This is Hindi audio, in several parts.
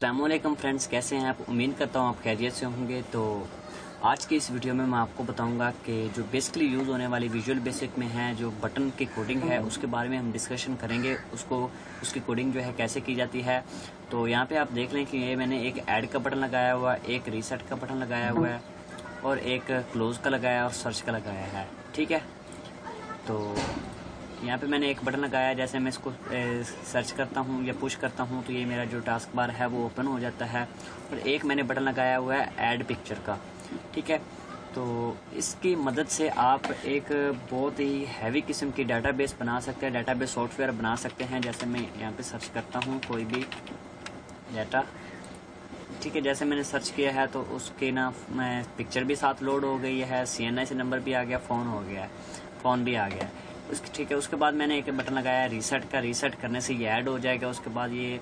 अस्सलामुअलैकुम फ्रेंड्स, कैसे हैं आप। उम्मीद करता हूँ आप खैरियत से होंगे। तो आज की इस वीडियो में मैं आपको बताऊंगा कि जो बेसिकली यूज़ होने वाली विजुअल बेसिक में है जो बटन की कोडिंग है उसके बारे में हम डिस्कशन करेंगे। उसकी कोडिंग जो है कैसे की जाती है। तो यहाँ पे आप देख लें कि ये मैंने एक ऐड का बटन लगाया हुआ है, एक रीसेट का बटन लगाया हुआ है और एक क्लोज का लगाया और सर्च का लगाया है। ठीक है, तो यहाँ पे मैंने एक बटन लगाया है। जैसे मैं इसको सर्च करता हूँ या पुश करता हूँ तो ये मेरा जो टास्क बार है वो ओपन हो जाता है। और एक मैंने बटन लगाया हुआ है ऐड पिक्चर का। ठीक है, तो इसकी मदद से आप एक बहुत ही हैवी किस्म की डाटाबेस बना सकते हैं, डाटाबेस सॉफ्टवेयर बना सकते हैं। जैसे मैं यहाँ पे सर्च करता हूँ कोई भी डाटा, ठीक है, जैसे मैंने सर्च किया है तो उसके ना मैं पिक्चर भी साथ लोड हो गई है, CNIC नंबर भी आ गया, फ़ोन भी आ गया है। ठीक है, उसके बाद मैंने एक बटन लगाया रीसेट का। रीसेट करने से ये ऐड हो जाएगा। उसके बाद ये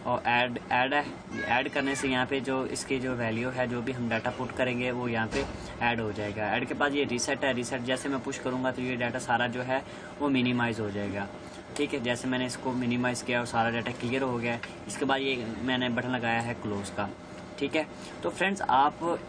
और ऐड है, ऐड करने से यहाँ पे जो इसकी जो वैल्यू है, जो भी हम डाटा पुट करेंगे वो यहाँ पे ऐड हो जाएगा। ऐड के बाद ये रीसेट है। रीसेट जैसे मैं पुश करूँगा तो ये डाटा सारा जो है वो मिनिमाइज़ हो जाएगा। ठीक है, जैसे मैंने इसको मिनिमाइज़ किया और सारा डाटा क्लियर हो गया। इसके बाद ये मैंने बटन लगाया है क्लोज का। ठीक है, तो फ्रेंड्स आप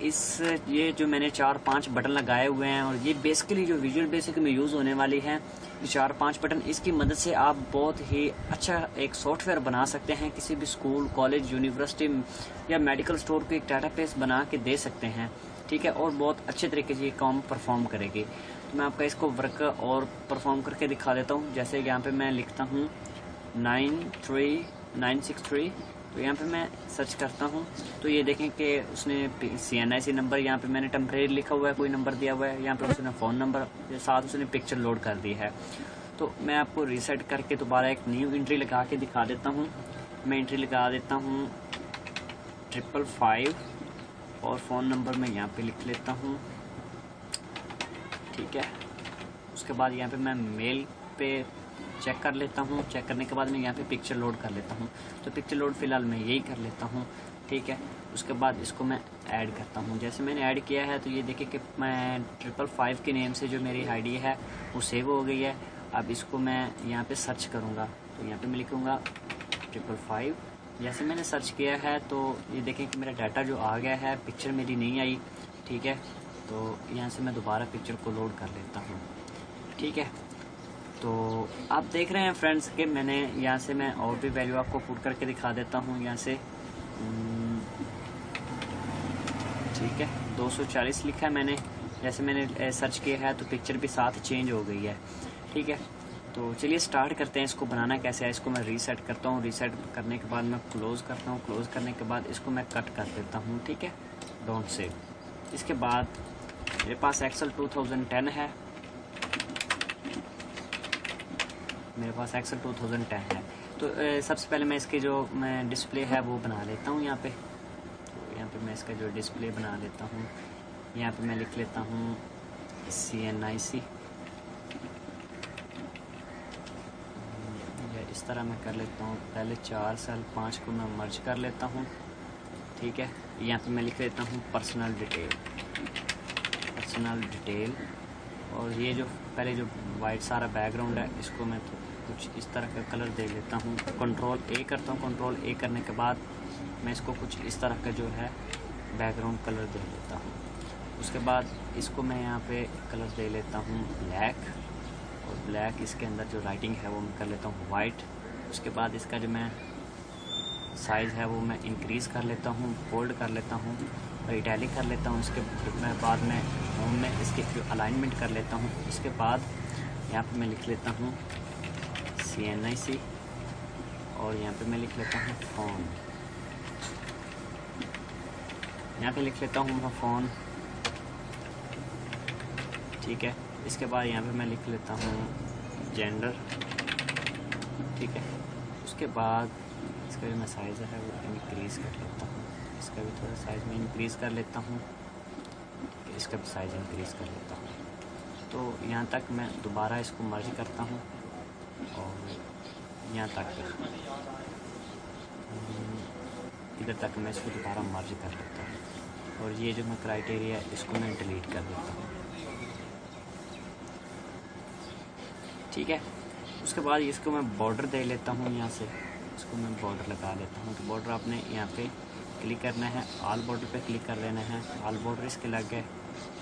ये जो मैंने 4-5 बटन लगाए हुए हैं और ये बेसिकली जो विजुअल बेसिक में यूज़ होने वाली हैं ये 4-5 बटन, इसकी मदद से आप बहुत ही अच्छा एक सॉफ्टवेयर बना सकते हैं। किसी भी स्कूल, कॉलेज, यूनिवर्सिटी या मेडिकल स्टोर को एक डाटाबेस बना के दे सकते हैं। ठीक है, और बहुत अच्छे तरीके से ये काम परफॉर्म करेगी। तो मैं आपका इसको वर्क और परफॉर्म करके दिखा देता हूँ। जैसे यहाँ पे मैं लिखता हूँ 93963, तो यहाँ पे मैं सर्च करता हूँ तो ये देखें कि उसने CNIC नंबर यहाँ पे मैंने टेम्परेरी लिखा हुआ है, कोई नंबर दिया हुआ है। यहाँ पे उसने फ़ोन नंबर के साथ उसने पिक्चर लोड कर दी है। तो मैं आपको रीसेट करके दोबारा एक न्यू एंट्री लगा के दिखा देता हूँ। मैं एंट्री लगा देता हूँ 555 और फ़ोन नंबर मैं यहाँ पे लिख लेता हूँ। ठीक है, उसके बाद यहाँ पे मैं मेल पे चेक कर लेता हूँ। चेक करने के बाद मैं यहाँ पे पिक्चर लोड कर लेता हूँ। तो पिक्चर लोड फ़िलहाल मैं यही कर लेता हूँ। ठीक है, उसके बाद इसको मैं ऐड करता हूँ। जैसे मैंने ऐड किया है तो ये देखिए कि मैं 555 के नेम से जो मेरी आईडी है वो सेव हो गई है। अब इसको मैं यहाँ पे सर्च करूँगा तो यहाँ पे मैं लिखूँगा 555। जैसे मैंने सर्च किया है तो ये देखें कि मेरा डाटा जो आ गया है, पिक्चर मेरी नहीं आई। ठीक है, तो यहाँ से मैं दोबारा पिक्चर को लोड कर लेता हूँ। ठीक है, तो आप देख रहे हैं फ्रेंड्स कि मैंने यहाँ से मैं और भी वैल्यू आपको पुट करके दिखा देता हूँ यहाँ से। ठीक है, 240 लिखा है मैंने। जैसे मैंने सर्च किया है तो पिक्चर भी साथ चेंज हो गई है। ठीक है, तो चलिए स्टार्ट करते हैं। इसको बनाना कैसे है। इसको मैं रीसेट करता हूँ। रीसेट करने के बाद मैं क्लोज़ करता हूँ। क्लोज़ करने के बाद इसको मैं कट कर देता हूँ। ठीक है, डोंट सेव। इसके बाद मेरे पास एक्सेल 2010 है। मेरे पास एक्सेल 2010 है। तो सबसे पहले मैं इसके जो मैं डिस्प्ले है वो बना लेता हूँ यहाँ पे। तो यहाँ पे मैं इसका जो डिस्प्ले बना लेता हूँ। यहाँ पे मैं लिख लेता हूँ CNIC। इस तरह मैं कर लेता हूँ। पहले 4 सेल 5 को मैं मर्ज कर लेता हूँ। ठीक है, यहाँ पे मैं लिख लेता हूँ पर्सनल डिटेल। और ये जो पहले जो वाइट सारा बैकग्राउंड है इसको मैं तो कुछ इस तरह का कलर दे लेता हूँ। Ctrl+A करता हूँ। Ctrl+A करने के बाद मैं इसको कुछ इस तरह का जो है बैकग्राउंड कलर दे लेता हूँ। उसके बाद इसको मैं यहाँ पे कलर दे लेता हूँ ब्लैक। और ब्लैक इसके अंदर जो राइटिंग है वो मैं कर लेता हूँ वाइट। उसके बाद इसका जो मैं साइज़ है वो मैं इंक्रीज़ कर लेता हूँ, बोल्ड कर लेता हूँ और इटैलिक कर लेता हूँ। इसके बाद मैं होम में इसकी जो अलाइनमेंट कर लेता हूँ। इसके बाद यहाँ पे मैं लिख लेता हूँ CNIC और यहाँ पे मैं लिख लेता हूँ फ़ोन। यहाँ पे लिख लेता हूँ फ़ोन। ठीक है, इसके बाद यहाँ पे मैं लिख लेता हूँ जेंडर। ठीक है, उसके बाद इसका जो मैं साइज़ है वो इंक्रीज़ कर लेता हूँ। इसका भी थोड़ा साइज़ में इंक्रीज़ कर लेता हूँ। इसका भी साइज़ इंक्रीज़ कर लेता हूँ। तो यहाँ तक मैं दोबारा इसको मर्ज करता हूँ और यहाँ तक इधर तक मैं इसको दोबारा मर्ज कर लेता हूँ। और ये जो मैं क्राइटेरिया है इसको मैं डिलीट कर देता हूँ। ठीक है, उसके बाद इसको मैं बॉर्डर दे लेता हूँ यहाँ से इसको मैं बॉर्डर लगा लेता हूँ। तो बॉर्डर आपने यहाँ पे क्लिक करना है, ऑल बॉर्डर पे क्लिक कर लेना है, ऑल बॉर्डर इसके लग गए,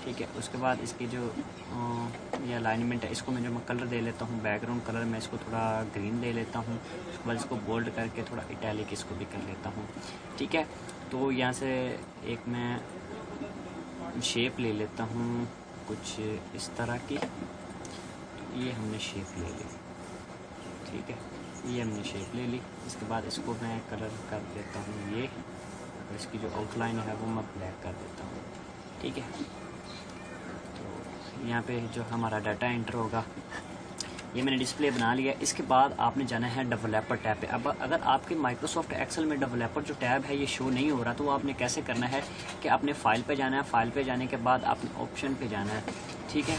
ठीक है। उसके बाद इसकी जो ये अलाइनमेंट है इसको मैं कलर दे लेता हूँ, बैकग्राउंड कलर मैं इसको थोड़ा ग्रीन दे लेता हूँ। उसके बाद इसको बोल्ड करके थोड़ा इटैलिक इसको भी कर लेता हूँ, ठीक है। तो यहाँ से एक मैं शेप ले लेता हूँ कुछ इस तरह की, ये हमने शेप ले ली, ठीक है, ये हमने शेप ले ली। इसके बाद इसको मैं कलर कर देता हूँ ये, और इसकी जो आउटलाइन है वो मैं ब्लैक कर देता हूँ, ठीक है। तो यहाँ पे जो हमारा डाटा एंटर होगा, ये मैंने डिस्प्ले बना लिया। इसके बाद आपने जाना है डेवलपर टैब पे। अब अगर आपके माइक्रोसॉफ्ट एक्सेल में डेवलपर जो टैब है ये शो नहीं हो रहा, तो वो आपने कैसे करना है कि आपने फाइल पे जाना है, फाइल पे जाने के बाद आपने ऑप्शन पे जाना है, ठीक है।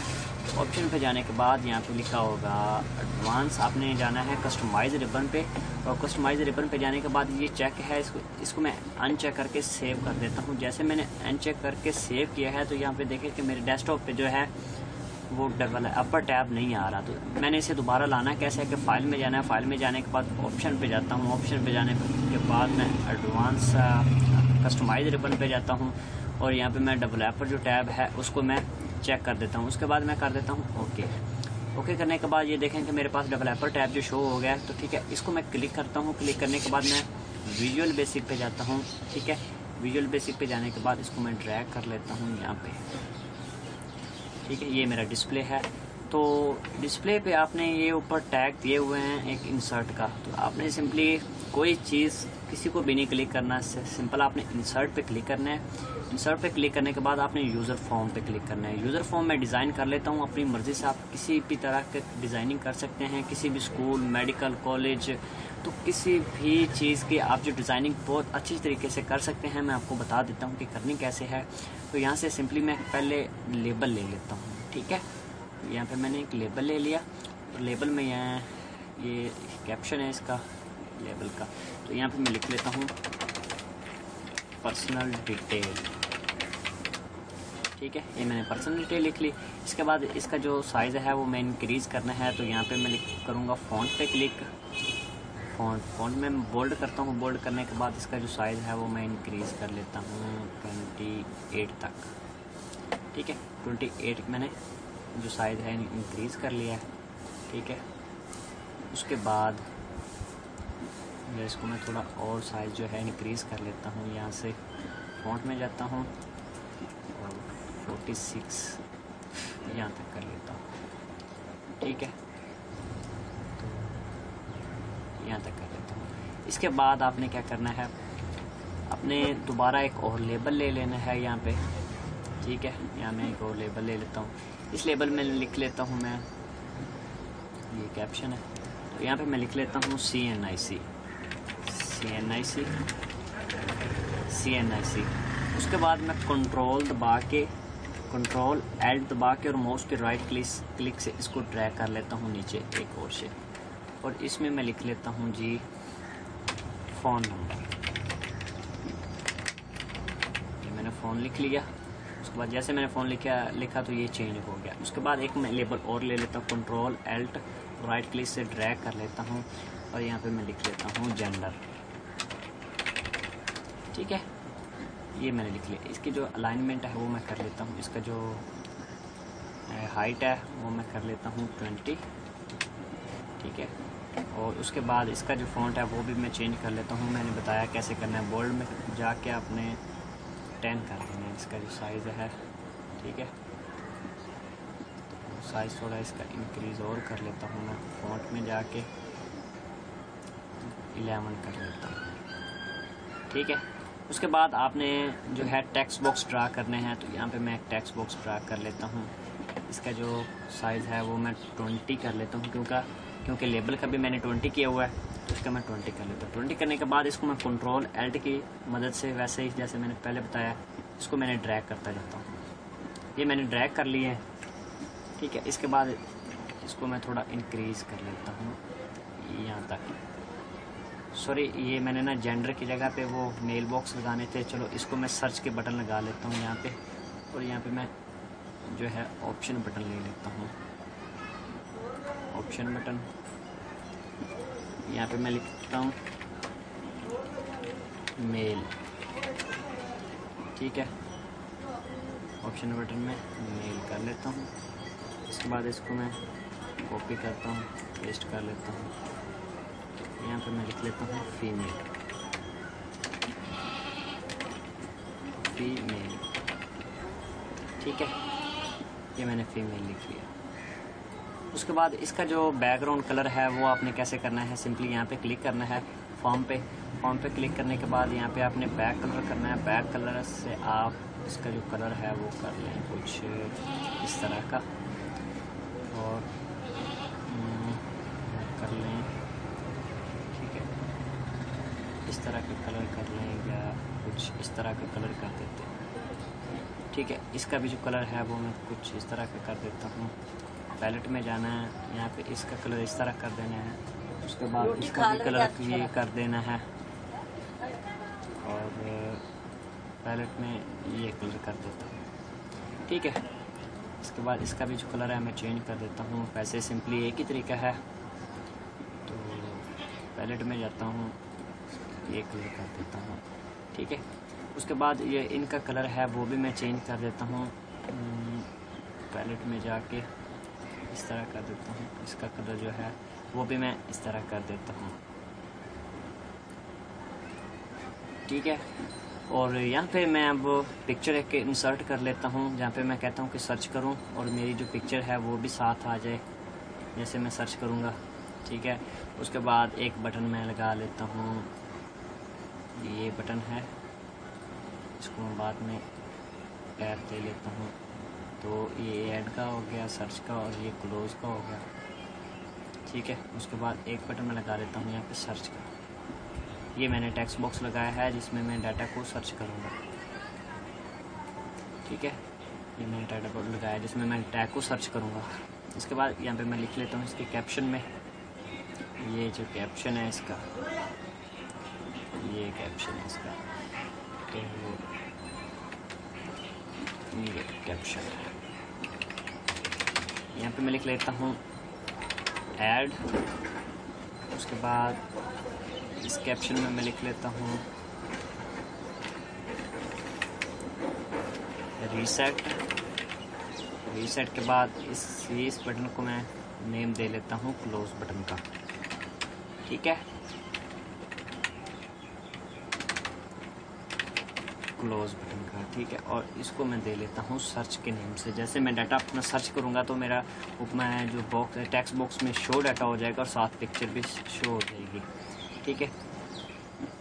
ऑप्शन पे जाने के बाद यहाँ पे लिखा होगा एडवांस, आपने जाना है कस्टमाइज रिबन पे, और कस्टमाइज रिबन पे जाने के बाद ये चेक है, इसको मैं अनचेक करके सेव कर देता हूँ। जैसे मैंने अनचेक करके सेव किया है तो यहाँ पे देखें कि मेरे डेस्कटॉप पे जो है वो डेवलपर टैब नहीं आ रहा। तो मैंने इसे दोबारा लाना कैसे है कि फ़ाइल में जाना है, फ़ाइल में जाने के बाद ऑप्शन पे जाता हूँ, ऑप्शन पे जाने के बाद मैं एडवांस कस्टमाइज रिबन पे जाता हूँ, और यहाँ पे मैं डेवलपर जो टैब है उसको मैं चेक कर देता हूँ। उसके बाद मैं कर देता हूँ ओके। ओके करने के बाद ये देखें कि मेरे पास डेवलपर टैब जो शो हो गया है। तो ठीक है, इसको मैं क्लिक करता हूँ। क्लिक करने के बाद मैं विजुअल बेसिक पे जाता हूँ, ठीक है। विजुअल बेसिक पे जाने के बाद इसको मैं ड्रैग कर लेता हूँ यहाँ पे, ठीक है। ये मेरा डिस्प्ले है। तो डिस्प्ले पे आपने ये ऊपर टैग दिए हुए हैं एक इंसर्ट का, तो आपने सिंपली कोई चीज़ किसी को भी नहीं क्लिक करना है, सिंपल आपने इंसर्ट पे क्लिक करना है। इंसर्ट पे क्लिक करने के बाद आपने यूज़र फॉर्म पे क्लिक करना है। यूज़र फॉर्म में डिज़ाइन कर लेता हूँ अपनी मर्ज़ी से, आप किसी भी तरह के डिज़ाइनिंग कर सकते हैं, किसी भी स्कूल, मेडिकल कॉलेज, तो किसी भी चीज़ की आप जो डिज़ाइनिंग बहुत अच्छी तरीके से कर सकते हैं। मैं आपको बता देता हूँ कि करनी कैसे है। तो यहाँ से सिंपली मैं पहले लेबल ले लेता हूँ, ठीक है। यहाँ पे मैंने एक लेबल ले लिया, और लेबल में यहाँ ये कैप्शन है इसका लेबल का, तो यहाँ पे मैं लिख लेता हूँ पर्सनल डिटेल, ठीक है। ये मैंने पर्सनल डिटेल लिख ली। इसके बाद इसका जो साइज़ है वो मैं इंक्रीज़ करना है, तो यहाँ पे मैं करूँगा फ़ॉन्ट पे क्लिक। फ़ॉन्ट में बोल्ड करता हूँ। बोल्ड करने के बाद इसका जो साइज़ है वो मैं इंक्रीज़ कर लेता हूँ 28 तक, ठीक है। 28 मैंने जो साइज़ है इंक्रीज़ कर लिया है, ठीक है। उसके बाद इसको मैं थोड़ा और साइज़ जो है इंक्रीज़ कर लेता हूँ। यहाँ से फ़ॉन्ट में जाता हूँ और 46 यहाँ तक कर लेता हूँ, ठीक है। तो यहाँ तक कर लेता हूँ। इसके बाद आपने क्या करना है, अपने दोबारा एक और लेबल ले लेना है यहाँ पे, ठीक है। यहाँ मैं एक और लेबल ले लेता हूँ। इस लेबल में लिख लेता हूँ मैं, ये कैप्शन है, तो यहाँ पे मैं लिख लेता हूँ CNIC। उसके बाद मैं कंट्रोल Alt दबा के और माउस के राइट क्लिक से इसको ड्रैग कर लेता हूँ नीचे एक और से, और इसमें मैं लिख लेता हूँ जी फ़ोन नंबर। ये मैंने फ़ोन लिख लिया। उसके बाद जैसे मैंने फ़ोन लिखा तो ये चेंज हो गया। उसके बाद एक मैं लेबल और ले लेता हूँ, कंट्रोल Alt राइट क्लिक से ड्रैग कर लेता हूँ, और यहाँ पे मैं लिख लेता हूँ जेंडर, ठीक है। ये मैंने लिख लिया। इसकी जो अलाइनमेंट है वो मैं कर लेता हूँ, इसका जो हाइट है वो मैं कर लेता हूँ 20, ठीक है। और उसके बाद इसका जो फ़ॉन्ट है वो भी मैं चेंज कर लेता हूँ। मैंने बताया कैसे करना है, बोल्ड में जाके आपने 10 कर देना है। इसका जो साइज़ है, ठीक है, तो साइज़ थोड़ा इसका इंक्रीज़ और कर लेता हूँ मैं। फ़ॉन्ट में जाके 11 कर लेता हूँ, ठीक है। उसके बाद आपने जो है टेक्स्ट बॉक्स ड्रा करने हैं, तो यहाँ पे मैं एक टेक्स्ट बॉक्स ड्रा कर लेता हूँ। इसका जो साइज़ है वो मैं 20 कर लेता हूँ, क्योंकि लेबल का भी मैंने 20 किया हुआ है, तो इसका मैं 20 कर लेता हूँ। 20 करने के बाद इसको मैं कंट्रोल Alt की मदद से वैसे ही जैसे मैंने पहले बताया, इसको मैंने ड्रैग करता जाता हूँ। ये मैंने ड्रैग कर लिए हैं, ठीक है। इसके बाद इसको मैं थोड़ा इंक्रीज़ कर लेता हूँ यहाँ तक। सॉरी, ये मैंने ना जेंडर की जगह पे वो मेल बॉक्स लगाने थे, चलो इसको मैं सर्च के बटन लगा लेता हूँ यहाँ पे, और यहाँ पे मैं जो है ऑप्शन बटन ले लेता हूँ। ऑप्शन बटन यहाँ पे मैं लिखता हूँ मेल, ठीक है। ऑप्शन बटन में मेल कर लेता हूँ। इसके बाद इसको मैं कॉपी करता हूँ, पेस्ट कर लेता हूँ। यहाँ पे मैं लिख लेता हूँ फीमेल, फीमेल, ठीक है। ये मैंने फीमेल लिख लिया। उसके बाद इसका जो बैकग्राउंड कलर है वो आपने कैसे करना है, सिंपली यहाँ पे क्लिक करना है फॉर्म पे क्लिक करने के बाद यहाँ पे आपने बैक कलर करना है। बैक कलर से आप इसका जो कलर है वो कर लें कुछ इस तरह का, और कर लें, ठीक है, इस तरह का कलर कर लें या कुछ इस तरह का कलर कर देते हैं, ठीक है। इसका भी जो कलर है वो मैं कुछ इस तरह का कर देता हूँ। पैलेट में जाना है, यहाँ पे इसका कलर इस तरह कर देना है। उसके बाद इसका भी कलर ये कर देना है, और पैलेट में ये कलर कर देता हूँ, ठीक है। इसके बाद इसका भी जो कलर है मैं चेंज कर देता हूँ। वैसे सिंपली एक ही तरीका है, तो पैलेट में जाता हूँ, ये कलर कर देता हूँ, ठीक है। उसके बाद ये इनका कलर है वो भी मैं चेंज कर देता हूँ। पैलेट में जाके इस तरह कर देता हूँ। इसका कलर जो है वो भी मैं इस तरह कर देता हूँ, ठीक है। और यहाँ पे मैं अब पिक्चर एक इंसर्ट कर लेता हूँ, जहाँ पे मैं कहता हूँ कि सर्च करूँ और मेरी जो पिक्चर है वो भी साथ आ जाए, जैसे मैं सर्च करूँगा, ठीक है। उसके बाद एक बटन मैं लगा लेता हूँ, ये बटन है, इसको मैं बाद में टैब दे लेता हूँ। तो ये ऐड का हो गया, सर्च का, और ये क्लोज का हो गया, ठीक है। उसके बाद एक बटन मैं लगा लेता हूँ यहाँ पे सर्च का। ये मैंने टेक्स्ट बॉक्स लगाया है जिसमें मैं डाटा को सर्च करूँगा, ठीक है। ये मैंने डाटा बॉक्स लगाया है जिसमें मैं टैग को सर्च करूँगा। इसके बाद यहाँ पे मैं लिख लेता हूँ इसके कैप्शन में, ये जो कैप्शन है इसका, ये कैप्शन है इसका, तो ये कैप्शन है। यहाँ पे मैं लिख लेता हूँ ऐड। उसके बाद इस कैप्शन में मैं लिख लेता हूँ रीसेट। रीसेट के बाद इस बटन को मैं नेम दे लेता हूँ क्लोज बटन का, ठीक है, क्लोज बटन का, ठीक है। और इसको मैं दे लेता हूँ सर्च के नेम से। जैसे मैं डाटा अपना सर्च करूँगा तो मेरा मैं जो बॉक्स है टेक्स्ट बॉक्स में शो डाटा हो जाएगा और साथ पिक्चर भी शो हो जाएगी, ठीक है।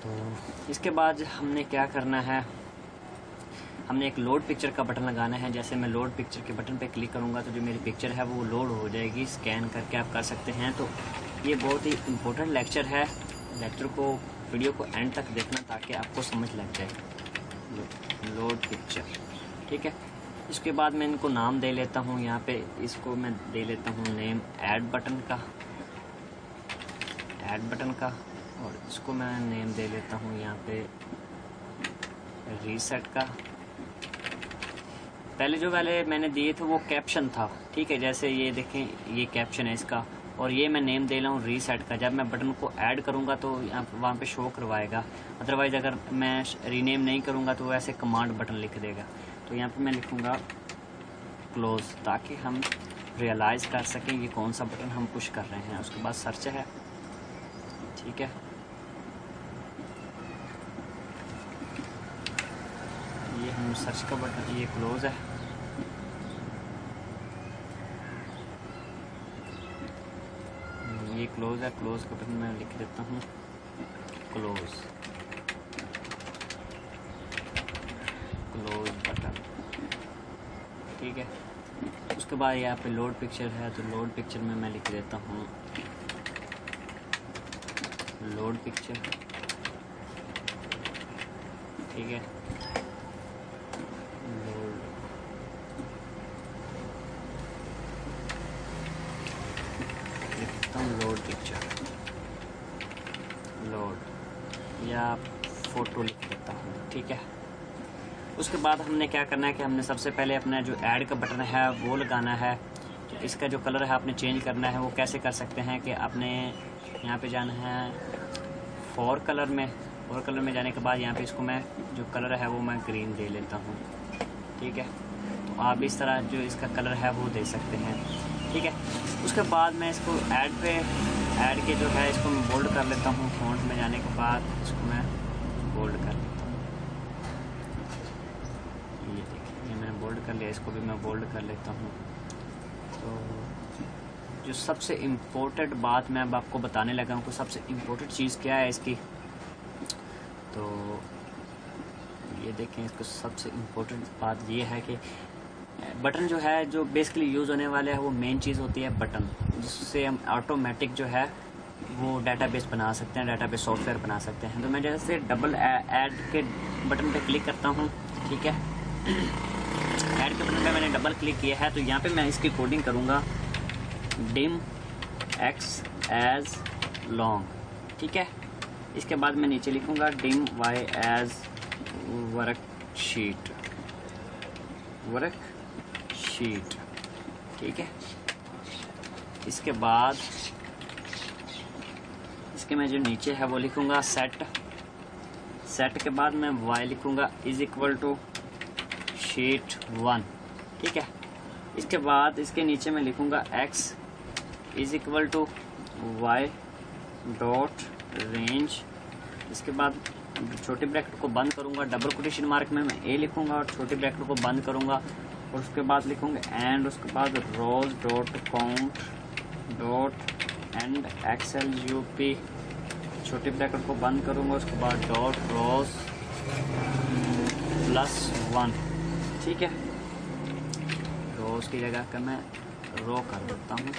तो इसके बाद हमने क्या करना है, हमने एक लोड पिक्चर का बटन लगाना है। जैसे मैं लोड पिक्चर के बटन पे क्लिक करूँगा तो जो मेरी पिक्चर है वो लोड हो जाएगी, स्कैन करके आप कर सकते हैं। तो ये बहुत ही इम्पोर्टेंट लेक्चर है, लेक्चर को वीडियो को एंड तक देखना ताकि आपको समझ लग जाए। लोड पिक्चर, ठीक है। इसके बाद मैं इनको नाम दे लेता हूँ। यहाँ पे इसको मैं दे लेता हूँ नेम ऐड बटन का, ऐड बटन का, और इसको मैं नेम दे लेता हूँ यहाँ पे रीसेट का। पहले जो वाले मैंने दिए थे वो कैप्शन था, ठीक है। जैसे ये देखें, ये कैप्शन है इसका, और ये मैं नेम दे रहा हूँ रीसेट का। जब मैं बटन को ऐड करूँगा तो वहाँ पे शो करवाएगा, अदरवाइज़ अगर मैं रीनेम नहीं करूँगा तो वैसे कमांड बटन लिख देगा। तो यहाँ पे मैं लिखूँगा क्लोज, ताकि हम रियलाइज़ कर सकें ये कौन सा बटन हम पुश कर रहे हैं। उसके बाद सर्च है, ठीक है। ये हम सर्च का बटन, ये क्लोज है, ये क्लोज है। क्लोज का बटन मैं लिख देता हूँ क्लोज, क्लोज बटन, ठीक है। उसके बाद यहाँ पे लोड पिक्चर है, तो लोड पिक्चर में मैं लिख देता हूँ लोड पिक्चर, ठीक है। लोड पिक्चर, लोड, या फोटो लिख देता हूँ, ठीक है। उसके बाद हमने क्या करना है कि हमने सबसे पहले अपना जो ऐड का बटन है वो लगाना है। तो इसका जो कलर है आपने चेंज करना है। वो कैसे कर सकते हैं कि आपने यहाँ पे जाना है फॉर कलर में, और कलर में जाने के बाद यहाँ पे इसको मैं जो कलर है वो मैं ग्रीन दे लेता हूँ। ठीक है, तो आप इस तरह जो इसका कलर है वो दे सकते हैं। ठीक है, उसके बाद मैं इसको ऐड के जो है इसको मैं बोल्ड कर लेता हूँ। फ़ॉन्ट में जाने के बाद इसको मैं बोल्ड कर लेता हूँ। ये देखिए, ये मैंने बोल्ड कर लिया, इसको भी मैं बोल्ड कर लेता हूँ। तो जो सबसे इम्पोर्टेंट बात मैं अब आपको बताने लगा हूँ कि सबसे इम्पोर्टेंट चीज़ क्या है इसकी, तो ये देखें, इसको सबसे इम्पोर्टेंट बात ये है कि बटन जो है जो बेसिकली यूज़ होने वाले है वो मेन चीज़ होती है बटन, जिससे हम ऑटोमेटिक जो है वो डाटाबेस बना सकते हैं, डाटाबेस सॉफ्टवेयर बना सकते हैं। तो मैं जैसे डबल ऐड के बटन पे क्लिक करता हूँ। ठीक है, ऐड के बटन पे मैंने डबल क्लिक किया है, तो यहाँ पे मैं इसकी कोडिंग करूँगा डिम एक्स एज लॉन्ग। ठीक है, इसके बाद मैं नीचे लिखूँगा डिम वाई एज वर्कशीट। ठीक है, इसके बाद इसके मैं जो नीचे है वो लिखूँगा सेट के बाद मैं y लिखूँगा इज इक्वल टू शीट 1। ठीक है, इसके बाद इसके नीचे मैं लिखूँगा x is equal to y dot range. इसके बाद छोटे ब्रैकेट को बंद करूँगा, डबल कोटेशन मार्क में मैं a लिखूँगा और छोटे ब्रैकेट को बंद करूँगा, और उसके बाद लिखूँगा एंड, उसके बाद rows dot count dot end XLUP, छोटे ब्रैकेट को बंद करूँगा, उसके बाद डॉट रोज +1। ठीक है, रोज की जगह का मैं रो कर देता हूँ।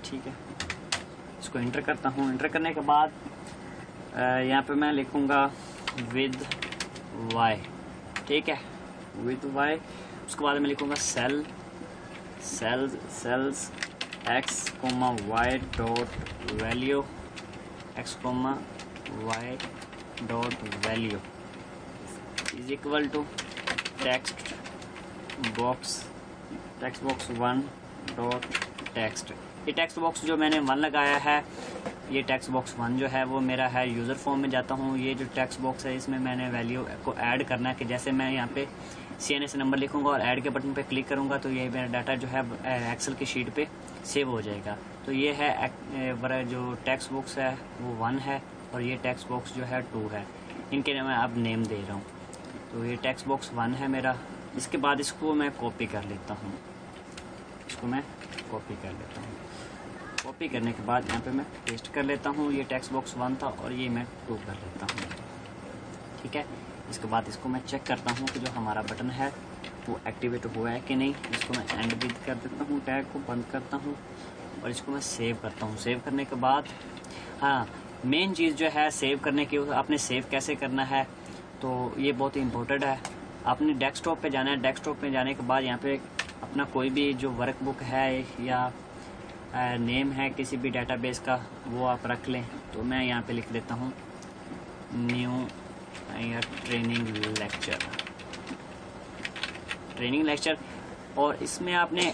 ठीक है, इसको इंटर करता हूँ। इंटर करने के बाद यहाँ पे मैं लिखूँगा विद y। ठीक है, विद y। उसके बाद मैं लिखूँगा cells x, y dot value, x, y dot value is equal to text box 1 dot text. ये टेक्स्ट बॉक्स जो मैंने 1 लगाया है, ये टेक्स्ट बॉक्स 1 जो है वो मेरा है यूज़र फॉर्म में जाता हूँ। ये जो टेक्स्ट बॉक्स है इसमें मैंने वैल्यू को ऐड करना है कि जैसे मैं यहाँ पे CNS नंबर लिखूँगा और ऐड के बटन पे क्लिक करूँगा तो ये मेरा डाटा जो है एक्सेल की शीट पे सेव हो जाएगा। तो ये है जो टेक्स्ट बॉक्स है वो 1 है और ये टेक्स्ट बॉक्स जो है 2 है। इनके मैं अब नेम दे रहा हूँ। तो ये टेक्स्ट बॉक्स 1 है मेरा। इसके बाद इसको मैं कॉपी कर लेता हूँ। कॉपी करने के बाद यहाँ पे मैं पेस्ट कर लेता हूँ। ये टेक्स्ट बॉक्स 1 था और ये मैं 2 कर लेता हूँ। ठीक है, इसके बाद इसको मैं चेक करता हूँ कि जो हमारा बटन है वो एक्टिवेट हुआ है कि नहीं। इसको मैं एंड विद कर देता हूँ, टैग को बंद करता हूँ और इसको मैं सेव करता हूँ। सेव करने के बाद हाँ, मेन चीज़ जो है सेव करने की, आपने सेव कैसे करना है तो ये बहुत ही इम्पोर्टेंट है। आपने डेस्कटॉप पे जाना है। डेस्कटॉप पे जाने के बाद यहाँ पे अपना कोई भी जो वर्कबुक है या नेम है किसी भी डाटाबेस का वो आप रख लें। तो मैं यहाँ पे लिख देता हूँ न्यू या ट्रेनिंग लेक्चर। और इसमें आपने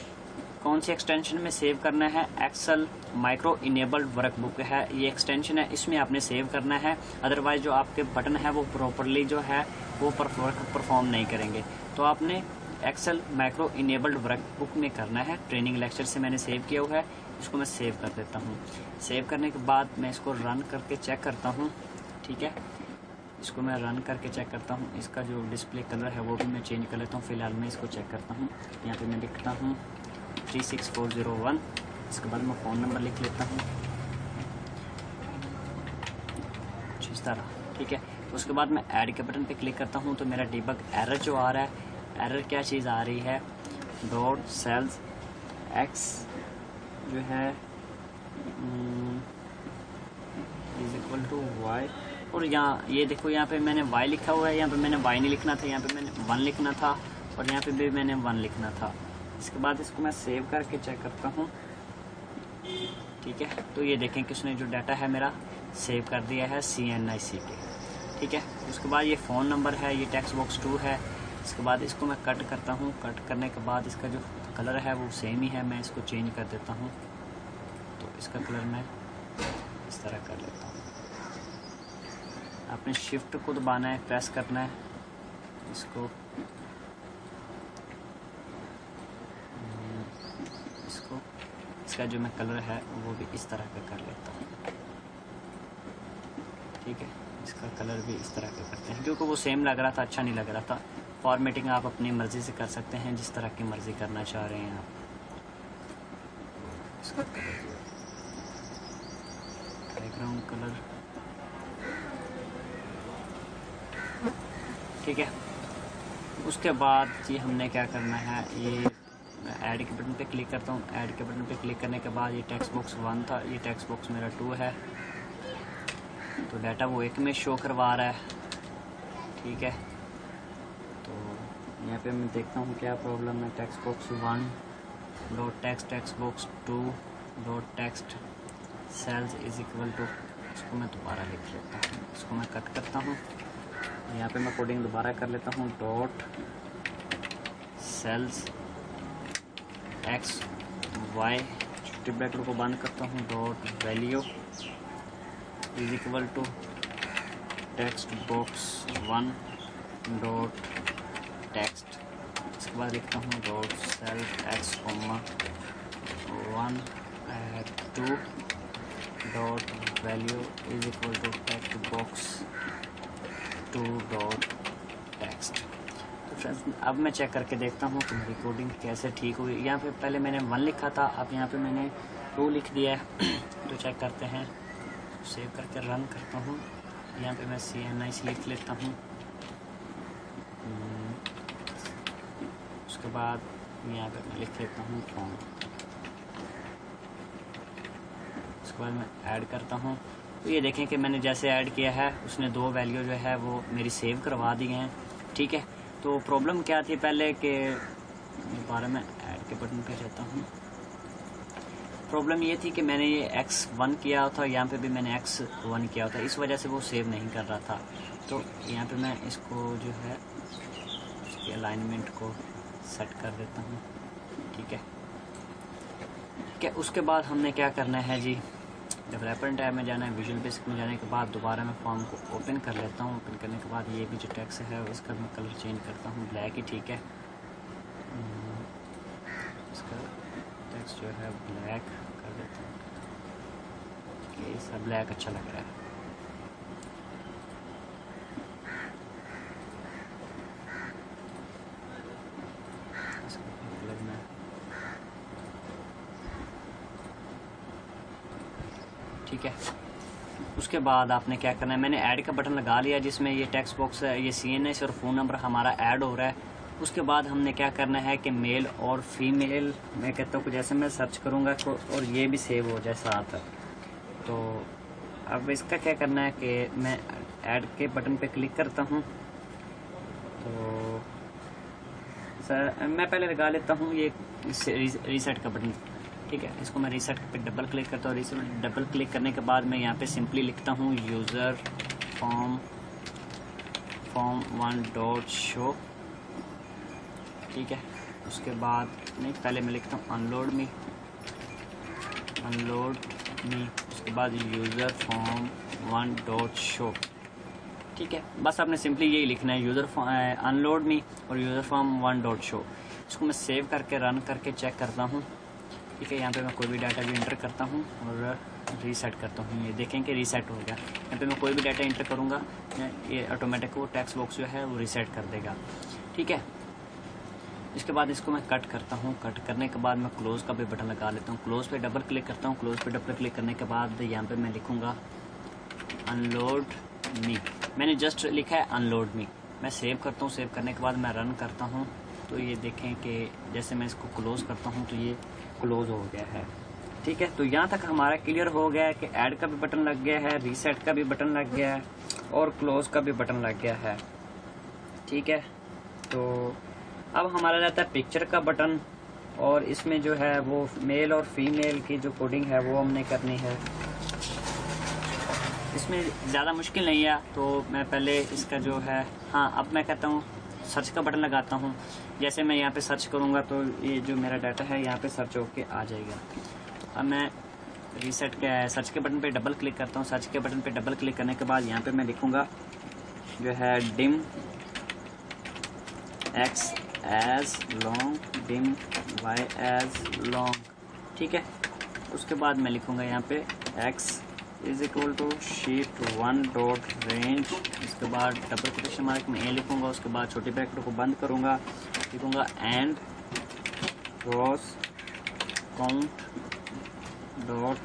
कौन सी एक्सटेंशन में सेव करना है, एक्सेल माइक्रो इनेबल्ड वर्कबुक है ये एक्सटेंशन है, इसमें आपने सेव करना है। अदरवाइज जो आपके बटन है वो प्रॉपरली जो है वो परफॉर्म नहीं करेंगे। तो आपने एक्सेल माइक्रो इनेबल्ड वर्कबुक में करना है। ट्रेनिंग लेक्चर से मैंने सेव किया हुआ है, इसको मैं सेव कर देता हूँ। सेव करने के बाद मैं इसको रन करके चेक करता हूँ। ठीक है, इसको मैं रन करके चेक करता हूँ। इसका जो डिस्प्ले कलर है वो भी मैं चेंज कर लेता हूँ। फिलहाल मैं इसको चेक करता हूँ। यहाँ पे मैं लिखता हूँ 36401। इसके बाद मैं फ़ोन नंबर लिख लेता हूँ इस तरह। ठीक है, उसके बाद मैं ऐड के बटन पे क्लिक करता हूँ तो मेरा डिबग एरर जो आ रहा है, एरर क्या चीज़ आ रही है, डॉट सेल्स एक्स जो है इज इक्वल टू वाई। और यहाँ ये देखो, यहाँ पे मैंने y लिखा हुआ है, यहाँ पे मैंने y नहीं लिखना था, यहाँ पे मैंने 1 लिखना था और यहाँ पे भी मैंने 1 लिखना था। इसके बाद इसको मैं सेव करके चेक करता हूँ। ठीक है, तो ये देखें कि उसने जो डाटा है मेरा सेव कर दिया है CNIC पे। ठीक है, उसके बाद ये फ़ोन नंबर है, ये टेक्स्ट बॉक्स 2 है। इसके बाद इसको मैं कट करता हूँ। कट करने के बाद इसका जो कलर है वो सेम ही है, मैं इसको चेंज कर देता हूँ। तो इसका कलर मैं इस तरह कर लेता हूँ। आपने शिफ्ट को दबाना है, प्रेस करना है इसको, इसका जो मैं कलर है वो भी इस तरह का कर लेता हूँ। ठीक है, इसका कलर भी इस तरह का करते हैं क्योंकि वो सेम लग रहा था, अच्छा नहीं लग रहा था। फॉर्मेटिंग आप अपनी मर्ज़ी से कर सकते हैं, जिस तरह की मर्ज़ी करना चाह रहे हैं आप। इसका बैकग्राउंड कलर, ठीक है। उसके बाद ये हमने क्या करना है, ये ऐड के बटन पे क्लिक करता हूँ। ऐड के बटन पे क्लिक करने के बाद ये टेक्स्ट बॉक्स 1 था, ये टेक्स्ट बॉक्स मेरा 2 है, तो डाटा वो 1 में शो करवा रहा है। ठीक है, तो यहाँ पे मैं देखता हूँ क्या प्रॉब्लम है। Text box 1 dot text, text box 2 dot text cells is equal to, इसको मैं दोबारा लिख लेता हूँ, इसको मैं कट करता हूँ। यहाँ पे मैं कोडिंग दोबारा कर लेता हूँ। डॉट सेल्स एक्स वाई, छोटे ब्रैकेट को बंद करता हूँ। Dot value is equal to text box 1 dot text, इसके बाद लिखता हूँ dot self x comma 1 2 dot value is equal to text box 2 dot text. तो फ्रेंड्स अब मैं चेक करके देखता हूँ कि मेरी कोडिंग कैसे ठीक हुई। यहाँ पे पहले मैंने 1 लिखा था, अब यहाँ पे मैंने 2 लिख दिया है। तो चेक करते हैं, सेव करके रन करता हूँ। यहाँ पे मैं CNI लिख लेता हूँ। उसके बाद यहाँ पे मैं लिख लेता हूँ फॉर्म। उसके बाद मैं ऐड करता हूँ। तो ये देखें कि मैंने जैसे ऐड किया है उसने 2 वैल्यू जो है वो मेरी सेव करवा दी हैं। ठीक है, तो प्रॉब्लम क्या थी पहले कि, दोबारा मैं ऐड के बटन पे जाता हूँ। प्रॉब्लम ये थी कि मैंने ये X1 किया था, यहाँ पे भी मैंने X1 किया था, इस वजह से वो सेव नहीं कर रहा था। तो यहाँ पे मैं इसको जो है इसके अलाइनमेंट को सेट कर देता हूँ। ठीक है, क्या उसके बाद हमने क्या करना है जी, डेवलपर टैब में जाना है। विजुअल बेसिक में जाने के बाद दोबारा मैं फॉर्म को ओपन कर लेता हूँ। ओपन करने के बाद ये भी जो टेक्स्ट है इसका मैं कलर चेंज करता हूँ, ब्लैक ही ठीक है। इसका टेक्स्ट जो है ब्लैक कर देता हूँ, ये सब ब्लैक अच्छा लग रहा है। ठीक है, उसके बाद आपने क्या करना है, मैंने ऐड का बटन लगा लिया जिसमें ये टेक्स्ट बॉक्स है, ये CNS और फ़ोन नंबर हमारा ऐड हो रहा है। उसके बाद हमने क्या करना है कि मेल और फीमेल, मैं कहता हूँ कि जैसे मैं सर्च करूँगा तो और ये भी सेव हो जाए साथ। तो अब इसका क्या करना है कि मैं ऐड के बटन पे क्लिक करता हूँ। तो सर मैं पहले लगा लेता हूँ ये रीसेट का बटन। ठीक है, इसको मैं रीसेट पे डबल क्लिक करता हूँ। रीसेट डबल क्लिक करने के बाद मैं यहाँ पे सिंपली लिखता हूँ यूज़र फॉर्म 1 डॉट शो। ठीक है, उसके बाद नहीं, पहले मैं लिखता हूँ अनलोड मी, उसके बाद यूज़र फॉर्म 1 डॉट शो। ठीक है, बस आपने सिंपली यही लिखना है, यूज़र अनलोड मी और यूज़र फॉर्म 1 डॉट शो। इसको मैं सेव करके रन करके चेक करता हूँ। ठीक है, यहाँ पे मैं कोई भी डाटा भी इंटर करता हूँ और रीसेट करता हूँ। ये देखें कि रीसेट हो गया। यहाँ पे मैं कोई भी डाटा इंटर करूँगा, ये ऑटोमेटिक वो टेक्स्ट बॉक्स जो है वो रीसेट कर देगा। ठीक है, इसके बाद इसको मैं कट करता हूँ। कट करने के बाद मैं क्लोज़ का भी बटन लगा लेता हूँ। क्लोज़ पे डबल क्लिक करता हूँ। क्लोज़ पे डबल क्लिक करने के बाद यहाँ पे मैं लिखूँगा अनलोड मी। मैंने जस्ट लिखा है अनलोड मी। मैं सेव करता हूँ। सेव करने के बाद मैं रन करता हूँ। तो ये देखें कि जैसे मैं इसको क्लोज़ करता हूँ तो ये क्लोज़ हो गया है। ठीक है, तो यहाँ तक हमारा क्लियर हो गया है कि ऐड का भी बटन लग गया है, रीसेट का भी बटन लग गया है और क्लोज़ का भी बटन लग गया है। ठीक है, तो अब हमारा रहता है पिक्चर का बटन, और इसमें जो है वो मेल और फीमेल की जो कोडिंग है वो हमने करनी है। इसमें ज़्यादा मुश्किल नहीं है, तो मैं पहले इसका जो है, हाँ अब मैं कहता हूँ सर्च का बटन लगाता हूँ। जैसे मैं यहाँ पे सर्च करूँगा तो ये जो मेरा डाटा है यहाँ पे सर्च होके आ जाएगा। अब मैं रीसेट के सर्च के बटन पे डबल क्लिक करता हूँ। सर्च के बटन पे डबल क्लिक करने के बाद यहाँ पे मैं लिखूँगा जो है dim x as long, dim y as long, ठीक है। उसके बाद मैं लिखूँगा यहाँ पे x is equal to sheet 1 dot range, इसके बाद डबल कोटेशन मार्क में ए लिखूँगा, उसके बाद छोटी ब्रैकेट को बंद करूँगा, लिखूँगा end rows count dot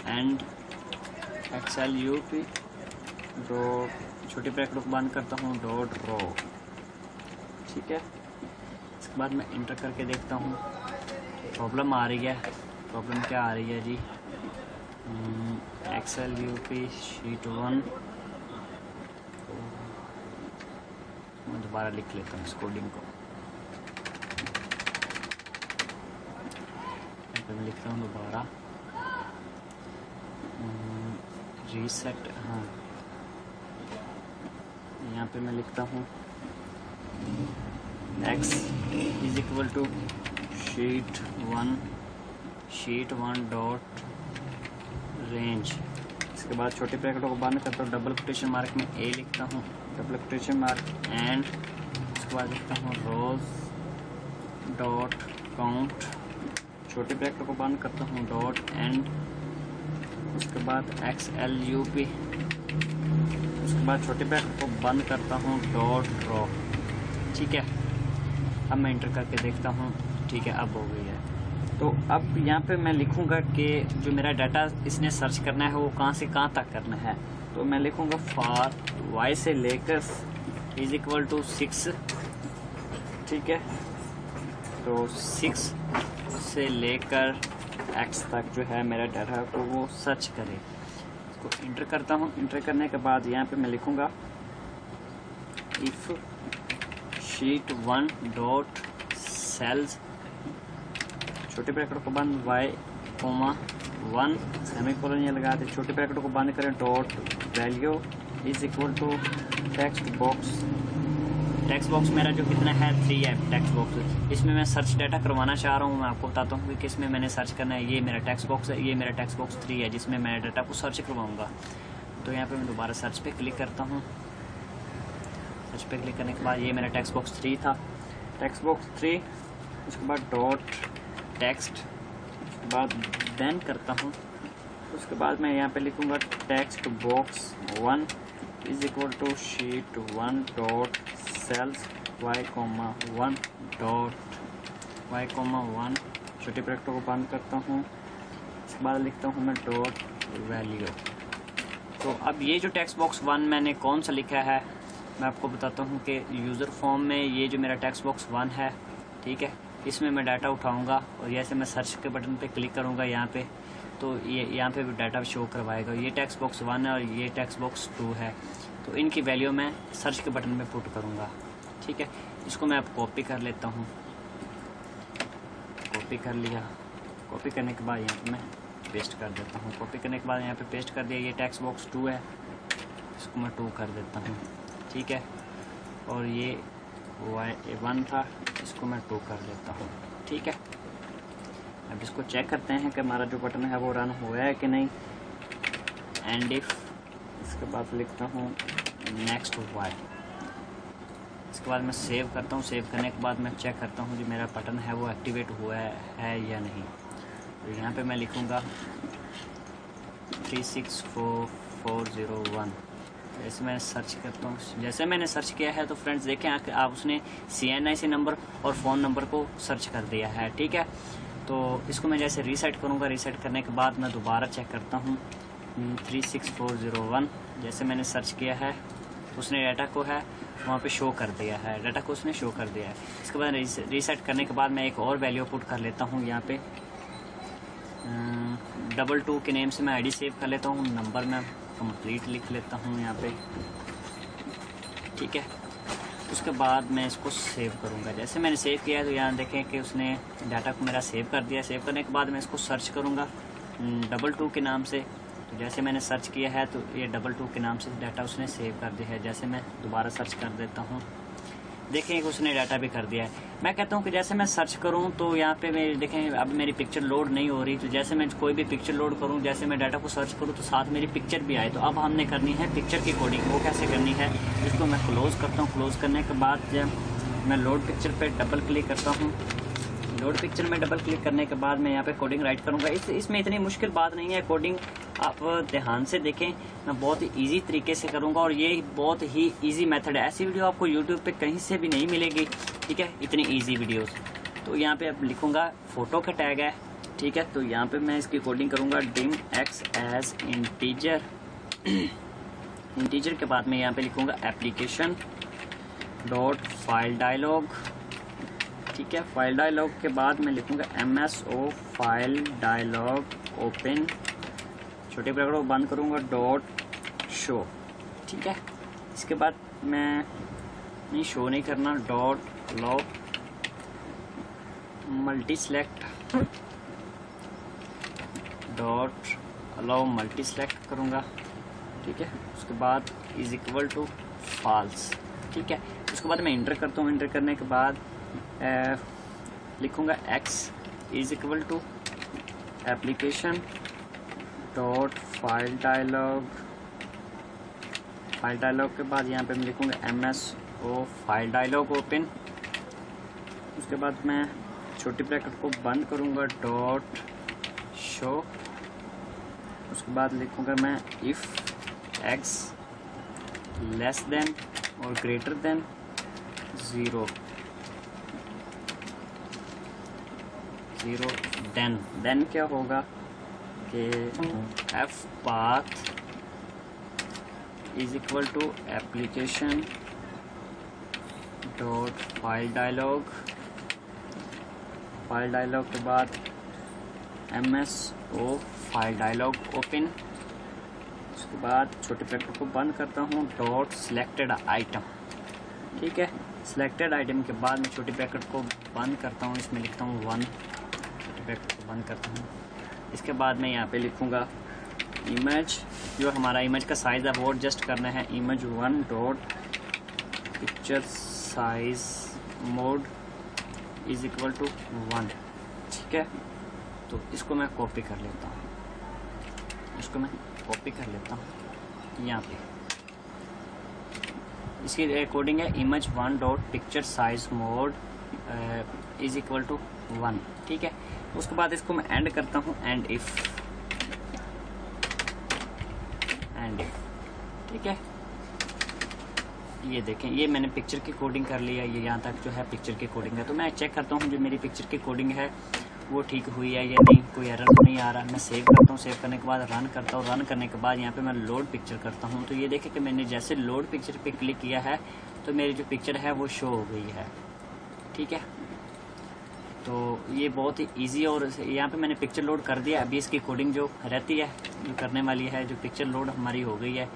end XLUP dot छोटी ब्रैकेट को बंद करता हूँ डॉट रो, ठीक है। इसके बाद मैं इंटर करके देखता हूँ प्रॉब्लम आ रही है। प्रॉब्लम क्या आ रही है जी? XLUP शीट 1, मैं दोबारा लिख लेता हूँ इस कोडिंग को। मैं लिखता हूँ दोबारा रीसेट, हाँ यहाँ पे मैं लिखता हूँ x is equal to sheet 1 dot range, इसके बाद छोटे ब्रैकेटों को बंद करता हूँ, डबल कोटेशन मार्क में ए लिखता हूँ, डबल कोटेशन मार्क एंड उसके बाद लिखता हूँ रोज डॉट काउंट, छोटे ब्रैकेट को बंद करता हूँ डॉट एंड, उसके बाद XLUP, उसके बाद छोटे ब्रैकेट को बंद करता हूँ डॉट रो, ठीक है। अब मैं इंटर करके देखता हूँ, ठीक है, अब हो गई है। तो अब यहाँ पे मैं लिखूँगा कि जो मेरा डाटा इसने सर्च करना है वो कहाँ से कहाँ तक करना है। तो मैं लिखूँगा फॉर y से लेकर इज इक्वल टू 6, ठीक है। तो 6 से लेकर x तक जो है मेरा डाटा को वो सर्च करे। इसको इंटर करता हूँ। इंटर करने के बाद यहाँ पे मैं लिखूँगा इफ़ शीट 1 डॉट सेल्स, छोटे ब्रैकेट को बंद y, 1 सेमीकोलन ये लगा दे, छोटे ब्रैकेट को बंद करें dot value is equal to text box. Text box मेरा जो कितना है 3 है टेक्स्ट बॉक्स। इसमें मैं सर्च डाटा करवाना चाह रहा हूँ। मैं आपको बताता हूँ कि किसमें मैंने सर्च करना है। ये मेरा टेक्स्ट बॉक्स है, ये मेरा टेक्स्ट बॉक्स 3 है जिसमें मैं डाटा को सर्च करवाऊँगा। तो यहाँ पे मैं दोबारा सर्च पे क्लिक करता हूँ। सर्च पे क्लिक करने के बाद ये मेरा टेक्स्ट बॉक्स 3 था, टेक्स्ट बॉक्स 3, उसके बाद डॉट टेक्स्ट, उसके बाद देन करता हूँ। उसके बाद मैं यहाँ पे लिखूँगा text box 1 is equal to sheet 1 dot cells y, 1 dot y, 1, छोटे ब्रैकेटों को बंद करता हूँ। इसके बाद लिखता हूँ मैं डॉट वैल्यू। तो अब ये जो टेक्स्ट बॉक्स 1 मैंने कौन सा लिखा है मैं आपको बताता हूँ कि यूज़र फॉर्म में ये जो मेरा टेक्स्ट बॉक्स 1 है, ठीक है, इसमें मैं डाटा उठाऊँगा और जैसे मैं सर्च के बटन पे क्लिक करूँगा यहाँ पे, तो ये यहाँ पे भी डाटा शो करवाएगा। ये टेक्स्ट बॉक्स 1 है और ये टेक्स्ट बॉक्स 2 है। तो इनकी वैल्यू मैं सर्च के बटन में पुट करूँगा, ठीक है। इसको मैं अब कॉपी कर लेता हूँ। कॉपी कर लिया। कॉपी करने के बाद यहाँ पे मैं पेस्ट कर देता हूँ। कॉपी करने के बाद यहाँ पे पेस्ट कर दिया। ये टेक्स्ट बॉक्स 2 है, इसको मैं 2 कर देता हूँ, ठीक है। और ये y1 था, इसको मैं 2 कर देता हूँ, ठीक है। अब इसको चेक करते हैं कि हमारा जो बटन है वो रन हुआ है कि नहीं। एंड इफ, इसके बाद लिखता हूँ नेक्स्ट y। इसके बाद मैं सेव करता हूँ। सेव करने के बाद मैं चेक करता हूँ जो मेरा बटन है वो एक्टिवेट हुआ है या नहीं। तो यहाँ पे मैं लिखूँगा 364401। जैसे मैं सर्च करता हूँ, जैसे मैंने सर्च किया है तो फ्रेंड्स देखें आप उसने CNIC नंबर और फ़ोन नंबर को सर्च कर दिया है, ठीक है। तो इसको मैं जैसे रीसेट करूँगा। रीसेट करने के बाद मैं दोबारा चेक करता हूँ 36401। जैसे मैंने सर्च किया है उसने डाटा को है वहाँ पे शो कर दिया है, डाटा को उसने शो कर दिया है। इसके बाद रीसेट करने के बाद मैं एक और वैल्यू पुट कर लेता हूँ यहाँ पे 22 के नेम से मैं ID सेव कर लेता हूँ। नंबर मैं कंप्लीट लिख लेता हूँ यहाँ पे, ठीक है। उसके बाद मैं इसको सेव करूँगा। जैसे मैंने सेव किया है तो यहाँ देखें कि उसने डाटा को मेरा सेव कर दिया। सेव करने के बाद मैं इसको सर्च करूँगा 22 के नाम से। तो जैसे मैंने सर्च किया है तो ये 22 के नाम से डाटा उसने सेव कर दिया है। जैसे मैं दोबारा सर्च कर देता हूँ देखें कि उसने डाटा भी कर दिया है। मैं कहता हूँ कि जैसे मैं सर्च करूँ तो यहाँ पे मेरे देखें अब मेरी पिक्चर लोड नहीं हो रही, तो जैसे मैं कोई भी पिक्चर लोड करूँ, जैसे मैं डाटा को सर्च करूँ तो साथ मेरी पिक्चर भी आए। तो अब हमने करनी है पिक्चर की कोडिंग। वो कैसे करनी है, इसको मैं क्लोज़ करता हूँ। क्लोज़ करने के बाद जब मैं लोड पिक्चर पर डबल क्लिक करता हूँ, लोड पिक्चर में डबल क्लिक करने के बाद मैं यहाँ पे कोडिंग राइट करूँगा। इसमें इतनी मुश्किल बात नहीं है। कोडिंग आप ध्यान से देखें, मैं बहुत ही इजी तरीके से करूँगा और ये बहुत ही इजी मेथड है। ऐसी वीडियो आपको यूट्यूब पे कहीं से भी नहीं मिलेगी, ठीक है, इतनी इजी वीडियोस। तो यहाँ पे अब लिखूँगा फोटो का टैग है, ठीक है। तो यहाँ पे मैं इसकी कोडिंग करूँगा dim x as integer. Integer के बाद मैं यहाँ पे लिखूँगा एप्लीकेशन डॉट फाइल डायलॉग, ठीक है। फाइल डायलॉग के बाद मैं लिखूँगा MSO फाइल डायलॉग ओपन, छोटे ब्रैकेट को बंद करूँगा, डॉट शो, ठीक है। इसके बाद मैं नहीं शो नहीं करना, dot allow multi select, dot allow multi select करूँगा, ठीक है। उसके बाद इज इक्वल टू फॉल्स, ठीक है। उसके बाद मैं इंटर करता हूँ। इंटर करने के बाद लिखूँगा x is equal to application dot file dialog. File dialog के बाद यहाँ पे मैं लिखूँगा MSO फाइल डायलॉग ओपन। उसके बाद मैं छोटी ब्रैकेट को बंद करूँगा, डॉट शो। उसके बाद लिखूँगा मैं इफ़ x लेस देन और ग्रेटर देन 0 देन क्या होगा कि f path is equal to application dot file dialog. File dialog के बाद MSO फाइल डायलॉग ओपन। उसके बाद छोटे ब्रैकेट को बंद करता हूँ, डॉट सिलेक्टेड आइटम, ठीक है। सिलेक्टेड आइटम के बाद मैं छोटी ब्रैकेट को बंद करता हूँ, इसमें लिखता हूँ 1, छोटी ब्रैकेट को बंद करता हूँ। इसके बाद मैं यहाँ पे लिखूँगा इमेज, जो हमारा इमेज का साइज़ है वो एडजस्ट करना है, image 1 dot picture size mode is equal to 1, ठीक है। तो इसको मैं कॉपी कर लेता हूँ, इसको मैं कॉपी कर लेता हूँ यहाँ पे। इसकी रिकॉर्डिंग है image 1 dot picture size mode is equal to 1, ठीक है। उसके बाद इसको मैं एंड करता हूँ, एंड इफ, ठीक है। ये देखें, ये मैंने पिक्चर की कोडिंग कर ली है। ये यहाँ तक जो है पिक्चर की कोडिंग है। तो मैं चेक करता हूँ जो मेरी पिक्चर की कोडिंग है वो ठीक हुई है या नहीं, कोई एरर तो नहीं आ रहा। मैं सेव करता हूँ, सेव करने के बाद रन करता हूँ। रन करने के बाद यहाँ पे मैं लोड पिक्चर करता हूँ। तो ये देखें कि मैंने जैसे लोड पिक्चर पे क्लिक किया है तो मेरी जो पिक्चर है वो शो हो गई है, ठीक है। तो ये बहुत ही ईजी, और यहाँ पे मैंने पिक्चर लोड कर दिया। अभी इसकी कोडिंग जो रहती है, जो करने वाली है, जो पिक्चर लोड हमारी हो गई है।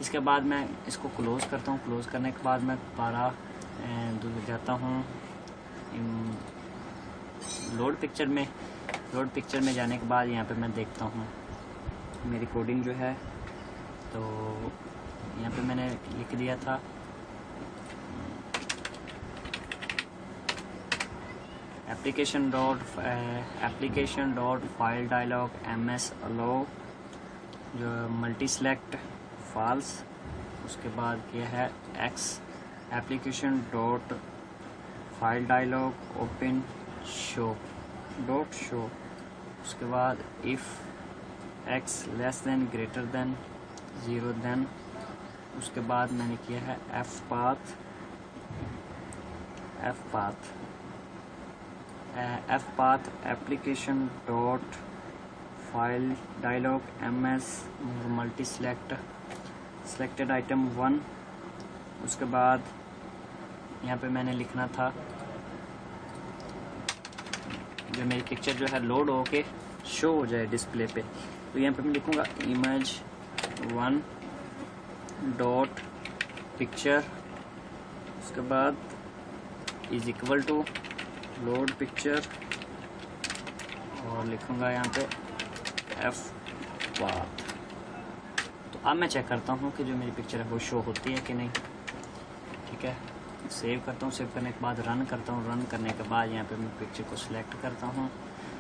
इसके बाद मैं इसको क्लोज़ करता हूँ। क्लोज़ करने के बाद मैं दोबारा जाता हूँ लोड पिक्चर में। लोड पिक्चर में जाने के बाद यहाँ पे मैं देखता हूँ मेरी कोडिंग जो है। तो यहाँ पे मैंने लिख दिया था application dot file dialog MS allow, जो मल्टी सेलेक्ट फॉल्स। उसके बाद यह है x application dot file dialog open show dot show. उसके बाद if x less than greater than 0 then. उसके बाद मैंने किया है f path application dot file dialog MS multi selected item 1। उसके बाद यहाँ पे मैंने लिखना था जो मेरी पिक्चर जो है लोड होके शो हो जाए डिस्प्ले पे। तो यहाँ पे मैं लिखूँगा इमेज 1 डॉट पिक्चर। उसके बाद is equal to load picture, और लिखूँगा यहाँ पे f पाथ। तो अब मैं चेक करता हूँ कि जो मेरी पिक्चर है वो शो होती है कि नहीं, ठीक है। सेव करता हूँ। सेव करने के बाद रन करता हूँ। रन करने के बाद यहाँ पे मैं पिक्चर को सिलेक्ट करता हूँ।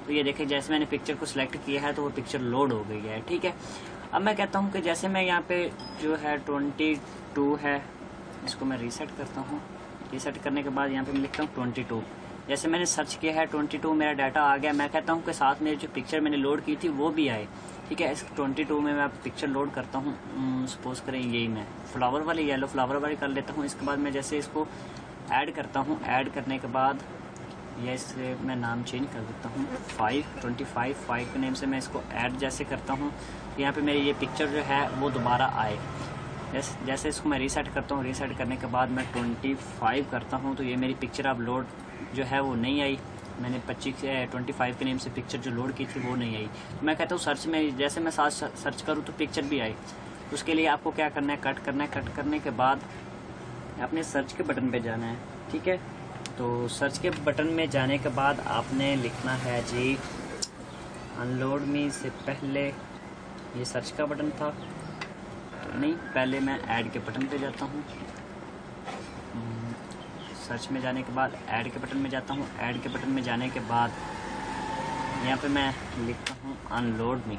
तो ये देखिए जैसे मैंने पिक्चर को सिलेक्ट किया है तो वो पिक्चर लोड हो गई है। ठीक है, अब मैं कहता हूँ कि जैसे मैं यहाँ पे जो है 22 है, इसको मैं रीसेट करता हूँ। रीसेट करने के बाद यहाँ पे मैं लिखता हूँ 22। जैसे मैंने सर्च किया है 22 मेरा डाटा आ गया। मैं कहता हूँ कि साथ में जो पिक्चर मैंने लोड की थी वो भी आए। ठीक है, इस 22 में मैं पिक्चर लोड करता हूँ। सपोज करें यही मैं फ्लावर वाली, येलो फ्लावर वाली कर लेता हूँ। इसके बाद मैं जैसे इसको ऐड करता हूँ। ऐड करने के बाद ये इससे मैं नाम चेंज कर देता हूँ 5 के नेम से मैं इसको ऐड जैसे करता हूँ। यहाँ पे मेरी ये पिक्चर जो है वो दोबारा आए। जैसे इसको मैं रीसेट करता हूँ। रीसेट करने के बाद मैं 25 करता हूँ तो ये मेरी पिक्चर अब लोड जो है वो नहीं आई। मैंने 25 के नेम से पिक्चर जो लोड की थी वो नहीं आई। तो मैं कहता हूँ सर्च में जैसे मैं सर्च करूँ तो पिक्चर भी आई। उसके लिए आपको क्या करना है, कट करना है। कट करने के बाद अपने सर्च के बटन पे जाना है। ठीक है, तो सर्च के बटन में जाने के बाद आपने लिखना है जी अनलोड मी से पहले ये सर्च का बटन था तो नहीं, पहले मैं ऐड के बटन पे जाता हूँ। सर्च में जाने के बाद ऐड के बटन में जाता हूँ। ऐड के बटन में जाने के बाद यहाँ पे मैं लिखता हूँ अनलोड मी।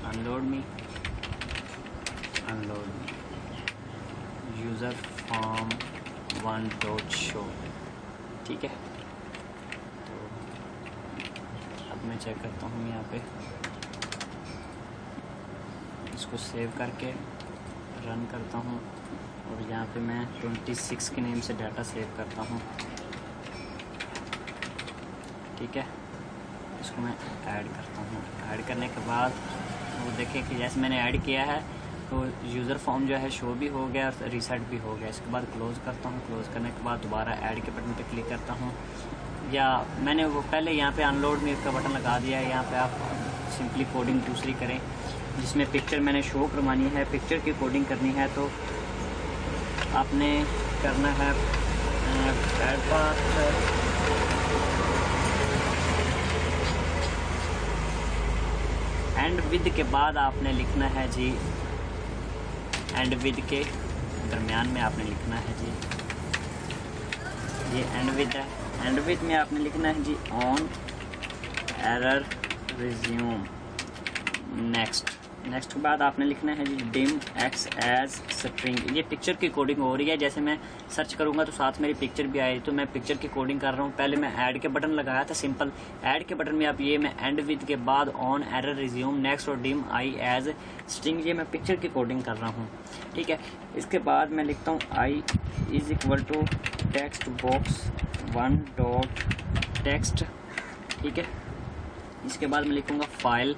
अनलोड मी यूज़र फॉर्म 1.show। ठीक है, तो अब मैं चेक करता हूँ यहाँ पे इसको सेव करके रन करता हूँ और यहाँ पे मैं 26 के नेम से डाटा सेव करता हूँ। ठीक है, इसको मैं ऐड करता हूँ। ऐड करने के बाद वो देखें कि जैसे मैंने ऐड किया है तो यूज़र फॉर्म जो है शो भी हो गया और रीसेट भी हो गया। इसके बाद क्लोज़ करता हूँ। क्लोज़ करने के बाद दोबारा ऐड के बटन पे क्लिक करता हूँ। या मैंने वो पहले यहाँ पे अनलोड मी का बटन लगा दिया है। यहाँ पे आप सिंपली कोडिंग दूसरी करें जिसमें पिक्चर मैंने शो करवानी है, पिक्चर की कोडिंग करनी है तो आपने करना है ऐड पाथ एंड विद के बाद आपने लिखना है जी एंड विद के दरमियान में आपने लिखना है जी ये एंड विद है। एंड विद में आपने लिखना है जी on error resume next. Next के बाद आपने लिखना है जी डिम एक्स एज स्ट्रिंग। ये पिक्चर की कोडिंग हो रही है। जैसे मैं सर्च करूंगा तो साथ मेरी पिक्चर भी आई तो मैं पिक्चर की कोडिंग कर रहा हूँ। पहले मैं ऐड के बटन लगाया था सिंपल। ऐड के बटन में अब ये मैं एंड विद के बाद ऑन एरर रिज्यूम नेक्स्ट और डिम आई एज स्ट्रिंग, ये मैं पिक्चर की कोडिंग कर रहा हूँ। ठीक है, इसके बाद मैं लिखता हूँ I is equal to text box 1 dot text. ठीक है, इसके बाद मैं लिखूँगा फाइल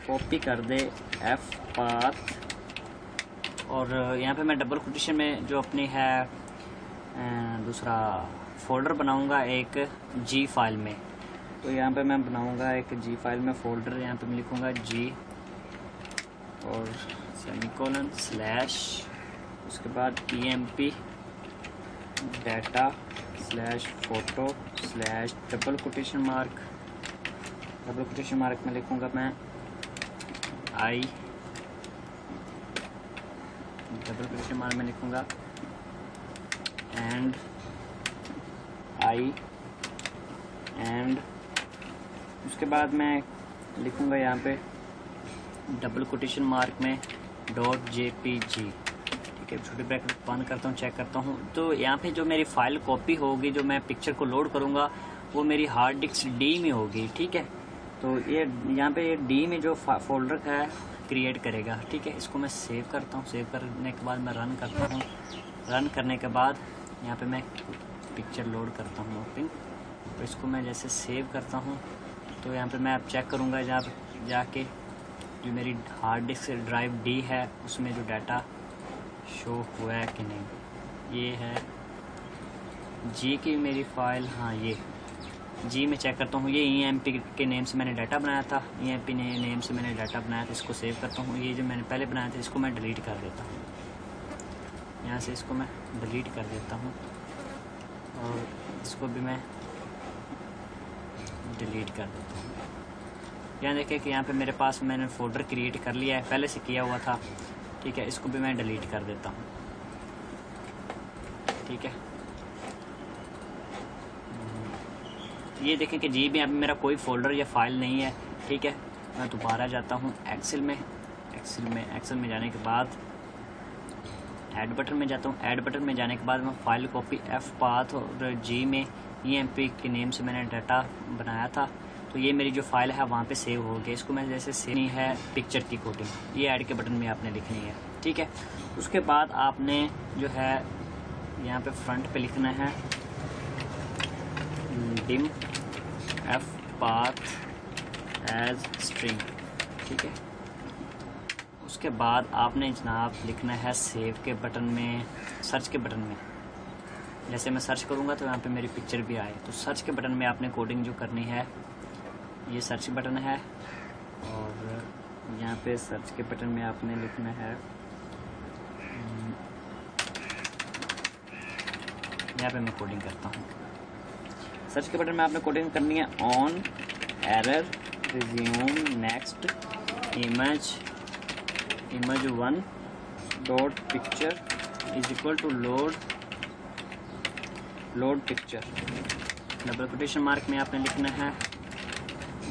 कॉपी कर दे एफ पाथ और यहाँ पे मैं डबल कोटेशन में जो अपनी है दूसरा फोल्डर बनाऊँगा एक जी फाइल में। तो यहाँ पे मैं बनाऊँगा एक जी फाइल में फोल्डर। यहाँ पे मैं लिखूँगा जी और सेमीकोलन स्लैश उसके बाद emp data slash photo slash double quotation mark में लिखूँगा मैं आई डबल कोटेशन मार्क में लिखूँगा एंड आई एंड उसके बाद मैं लिखूँगा यहाँ पे डबल कोटेशन मार्क में डॉट JPG। ठीक है, छोटे ब्रैकेट बंद करता हूँ, चेक करता हूँ तो यहाँ पे जो मेरी फाइल कॉपी होगी जो मैं पिक्चर को लोड करूँगा वो मेरी हार्ड डिस्क डी में होगी। ठीक है, तो ये यहाँ पे डी में जो फोल्डर है क्रिएट करेगा। ठीक है, इसको मैं सेव करता हूँ। सेव करने के बाद मैं रन करता हूँ। रन करने के बाद यहाँ पे मैं पिक्चर लोड करता हूँ ओपन। तो इसको मैं जैसे सेव करता हूँ तो यहाँ पे मैं अब चेक करूँगा जहाँ जाके जो मेरी हार्ड डिस्क ड्राइव डी है उसमें जो डाटा शो हुआ है कि नहीं। ये है जी की मेरी फाइल, हाँ ये जी में चेक करता हूँ। ये emp के नेम से मैंने डाटा बनाया था, emp नेम से मैंने डाटा बनाया था। इसको सेव करता हूँ। ये जो मैंने पहले बनाया था इसको मैं डिलीट कर देता हूँ। यहाँ से इसको मैं डिलीट कर देता हूँ और इसको भी मैं डिलीट कर देता हूँ। यहाँ देखिए कि यहाँ पे मेरे पास मैंने फ़ोल्डर क्रिएट कर लिया है, पहले से किया हुआ था। ठीक है, इसको भी मैं डिलीट कर देता हूँ। ठीक है, ये देखें कि जी में अभी मेरा कोई फ़ोल्डर या फाइल नहीं है। ठीक है, मैं दोबारा जाता हूँ एक्सेल में जाने के बाद ऐड बटन में जाता हूँ। ऐड बटन में जाने के बाद मैं फाइल कॉपी एफ पाथ और जी में EMP के नेम से मैंने डाटा बनाया था, तो ये मेरी जो फाइल है वहाँ पे सेव हो गई। इसको मैं जैसे सेव नहीं है पिक्चर की कोडिंग, ये ऐड के बटन में आपने लिखनी है। ठीक है, उसके बाद आपने जो है यहाँ पे फ्रंट पे लिखना है dim f path as string. ठीक है, उसके बाद आपने जनाब लिखना है सेव के बटन में, सर्च के बटन में। जैसे मैं सर्च करूँगा तो यहाँ पे मेरी पिक्चर भी आए, तो सर्च के बटन में आपने कोडिंग जो करनी है, ये सर्च बटन है और यहाँ पे सर्च के बटन में आपने लिखना है, यहाँ पे मैं कोडिंग करता हूँ। सर्च के बटन में आपने कोडिंग करनी है on error resume next image 1 dot picture is equal to load picture. Double quotation mark में आपने लिखना है,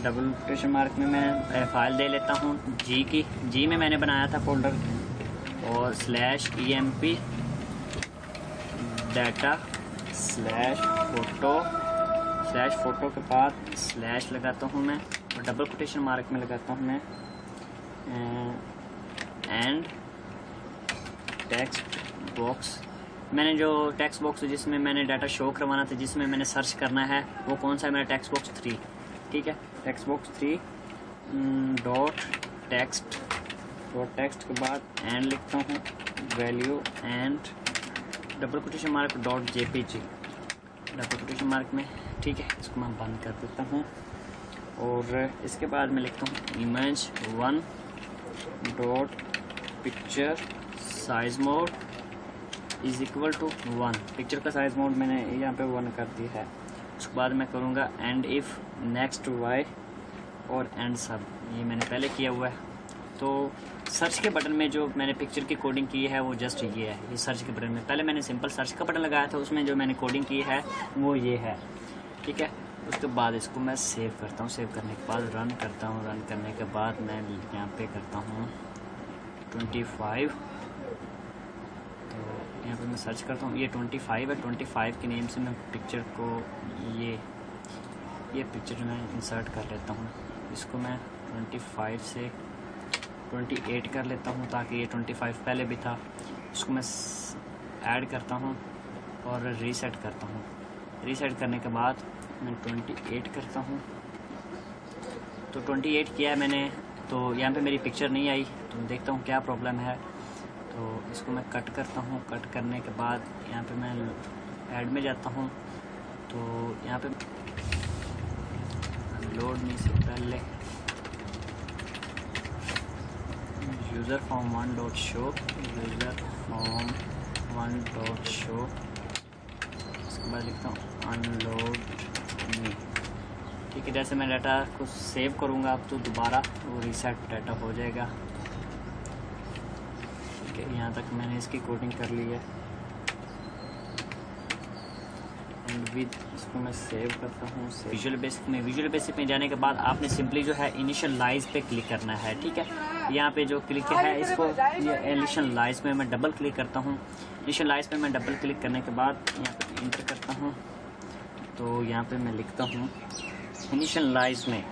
डबल कोटेशन मार्क में मैं फाइल दे लेता हूँ जी में मैंने बनाया था फोल्डर, और /EMP डाटा /फोटो के बाद स्लैश लगाता हूँ मैं, और डबल कोटेशन मार्क में लगाता हूँ मैं एंड टेक्स्ट बॉक्स। मैंने जो टेक्स्ट बॉक्स जिसमें मैंने डाटा शो करवाना था, जिसमें मैंने सर्च करना है, वो कौन सा है? मेरा टेक्स्ट बॉक्स 3। ठीक है, टेक्स्ट बॉक्स 3 डॉट टेक्स्ट के बाद एंड लिखता हूँ value and double quotation mark dot JPG double quotation mark में। ठीक है, इसको मैं बंद कर देता हूँ और इसके बाद मैं लिखता हूँ image 1 dot picture size mode is equal to 1। Picture का साइज मोड मैंने यहाँ पे 1 कर दिया है। उसके बाद मैं करूँगा एंड इफ़ नेक्स्ट y और एंड सब, ये मैंने पहले किया हुआ है। तो सर्च के बटन में जो मैंने पिक्चर की कोडिंग की है वो जस्ट ये है, ये सर्च के बटन में। पहले मैंने सिंपल सर्च का बटन लगाया था, उसमें जो मैंने कोडिंग की है वो ये है। ठीक है, उसके बाद इसको मैं सेव करता हूँ। सेव करने के बाद रन करता हूँ। रन करने के बाद मैं यहाँ पे करता हूँ 25। तो यहाँ पे मैं सर्च करता हूँ, ये 25 है। 25 के नेम से मैं पिक्चर को ये पिक्चर मैं इंसर्ट कर लेता हूँ। इसको मैं 25 से 28 कर लेता हूँ, ताकि ये 25 पहले भी था। इसको मैं ऐड करता हूँ और रीसेट करता हूँ। रीसेट करने के बाद मैं 28 करता हूँ। तो 28 किया है मैंने, तो यहाँ पे मेरी पिक्चर नहीं आई, तो देखता हूँ क्या प्रॉब्लम है। तो इसको मैं कट करता हूँ। कट करने के बाद यहाँ पे मैं ऐड में जाता हूँ। तो यहाँ पे लोड नहीं से पहले यूज़र फॉर्म 1 डॉट शो, इसके बाद लिखता हूँ अनलोड मी। ठीक है, जैसे मैं डाटा को सेव करूँगा अब तो दोबारा वो रीसेट डाटा हो जाएगा। ठीक है, यहाँ तक मैंने इसकी कोडिंग कर ली है एंड विद इसको मैं सेव करता हूँ। विजुअल बेसिक में जाने के बाद आपने सिंपली जो है इनिशियलाइज पे क्लिक करना है। ठीक है, यहाँ पे जो क्लिक है इसको, ये इनिशियलाइज में मैं डबल क्लिक करता हूँ। इनिशियलाइज पे मैं डबल क्लिक करने के बाद यहाँ पे इंटर करता हूँ। तो यहाँ पे मैं लिखता हूँ इनिशियलाइज में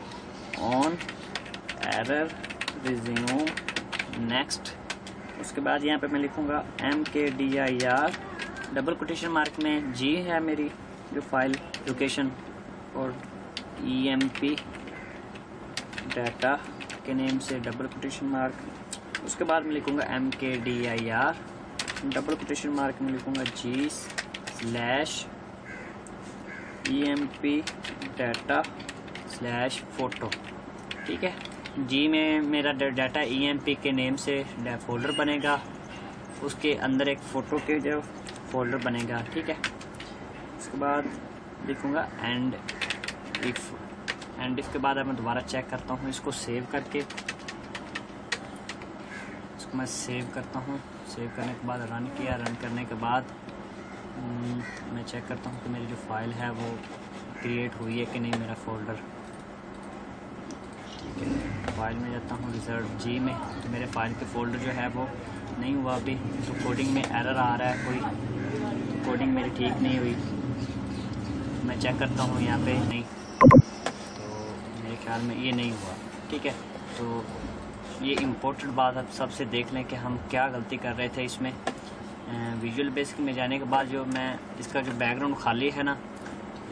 ऑन एरर रिज्यूम नेक्स्ट। उसके बाद यहाँ पे मैं लिखूँगा MKDIR डबल कोटेशन मार्क में जी है मेरी जो फाइल लोकेशन, और EMP डाटा के नेम से डबल कोटेशन मार्क। उसके बाद मैं लिखूँगा MKDIR डबल कोटेशन मार्क में लिखूँगा G/EMP डाटा /फोटो। ठीक है, जी में मेरा डाटा EMP के नेम से फोल्डर बनेगा, उसके अंदर एक फ़ोटो के जो फोल्डर बनेगा। ठीक है, उसके बाद लिखूँगा एंड इफ़ एंड इफ के बाद अब मैं दोबारा चेक करता हूँ इसको सेव करके, इसको मैं सेव करता हूँ। सेव करने के बाद रन किया, रन करने के बाद मैं चेक करता हूँ कि मेरी जो फाइल है वो क्रिएट हुई है कि नहीं, मेरा फोल्डर। ठीक है, फाइल में जाता हूँ रिजल्ट जी में, तो मेरे फाइल के फोल्डर जो है वो नहीं हुआ अभी, तो कोडिंग में एरर आ रहा है कोई, तो कोडिंग मेरी ठीक नहीं हुई। मैं चेक करता हूँ यहाँ पे नहीं, तो मेरे ख्याल में ये नहीं हुआ। ठीक है, तो ये इम्पोर्टेंट बात अब सबसे देख लें कि हम क्या गलती कर रहे थे इसमें। विजुअल बेसिक में जाने के बाद जो मैं इसका जो बैकग्राउंड खाली है ना,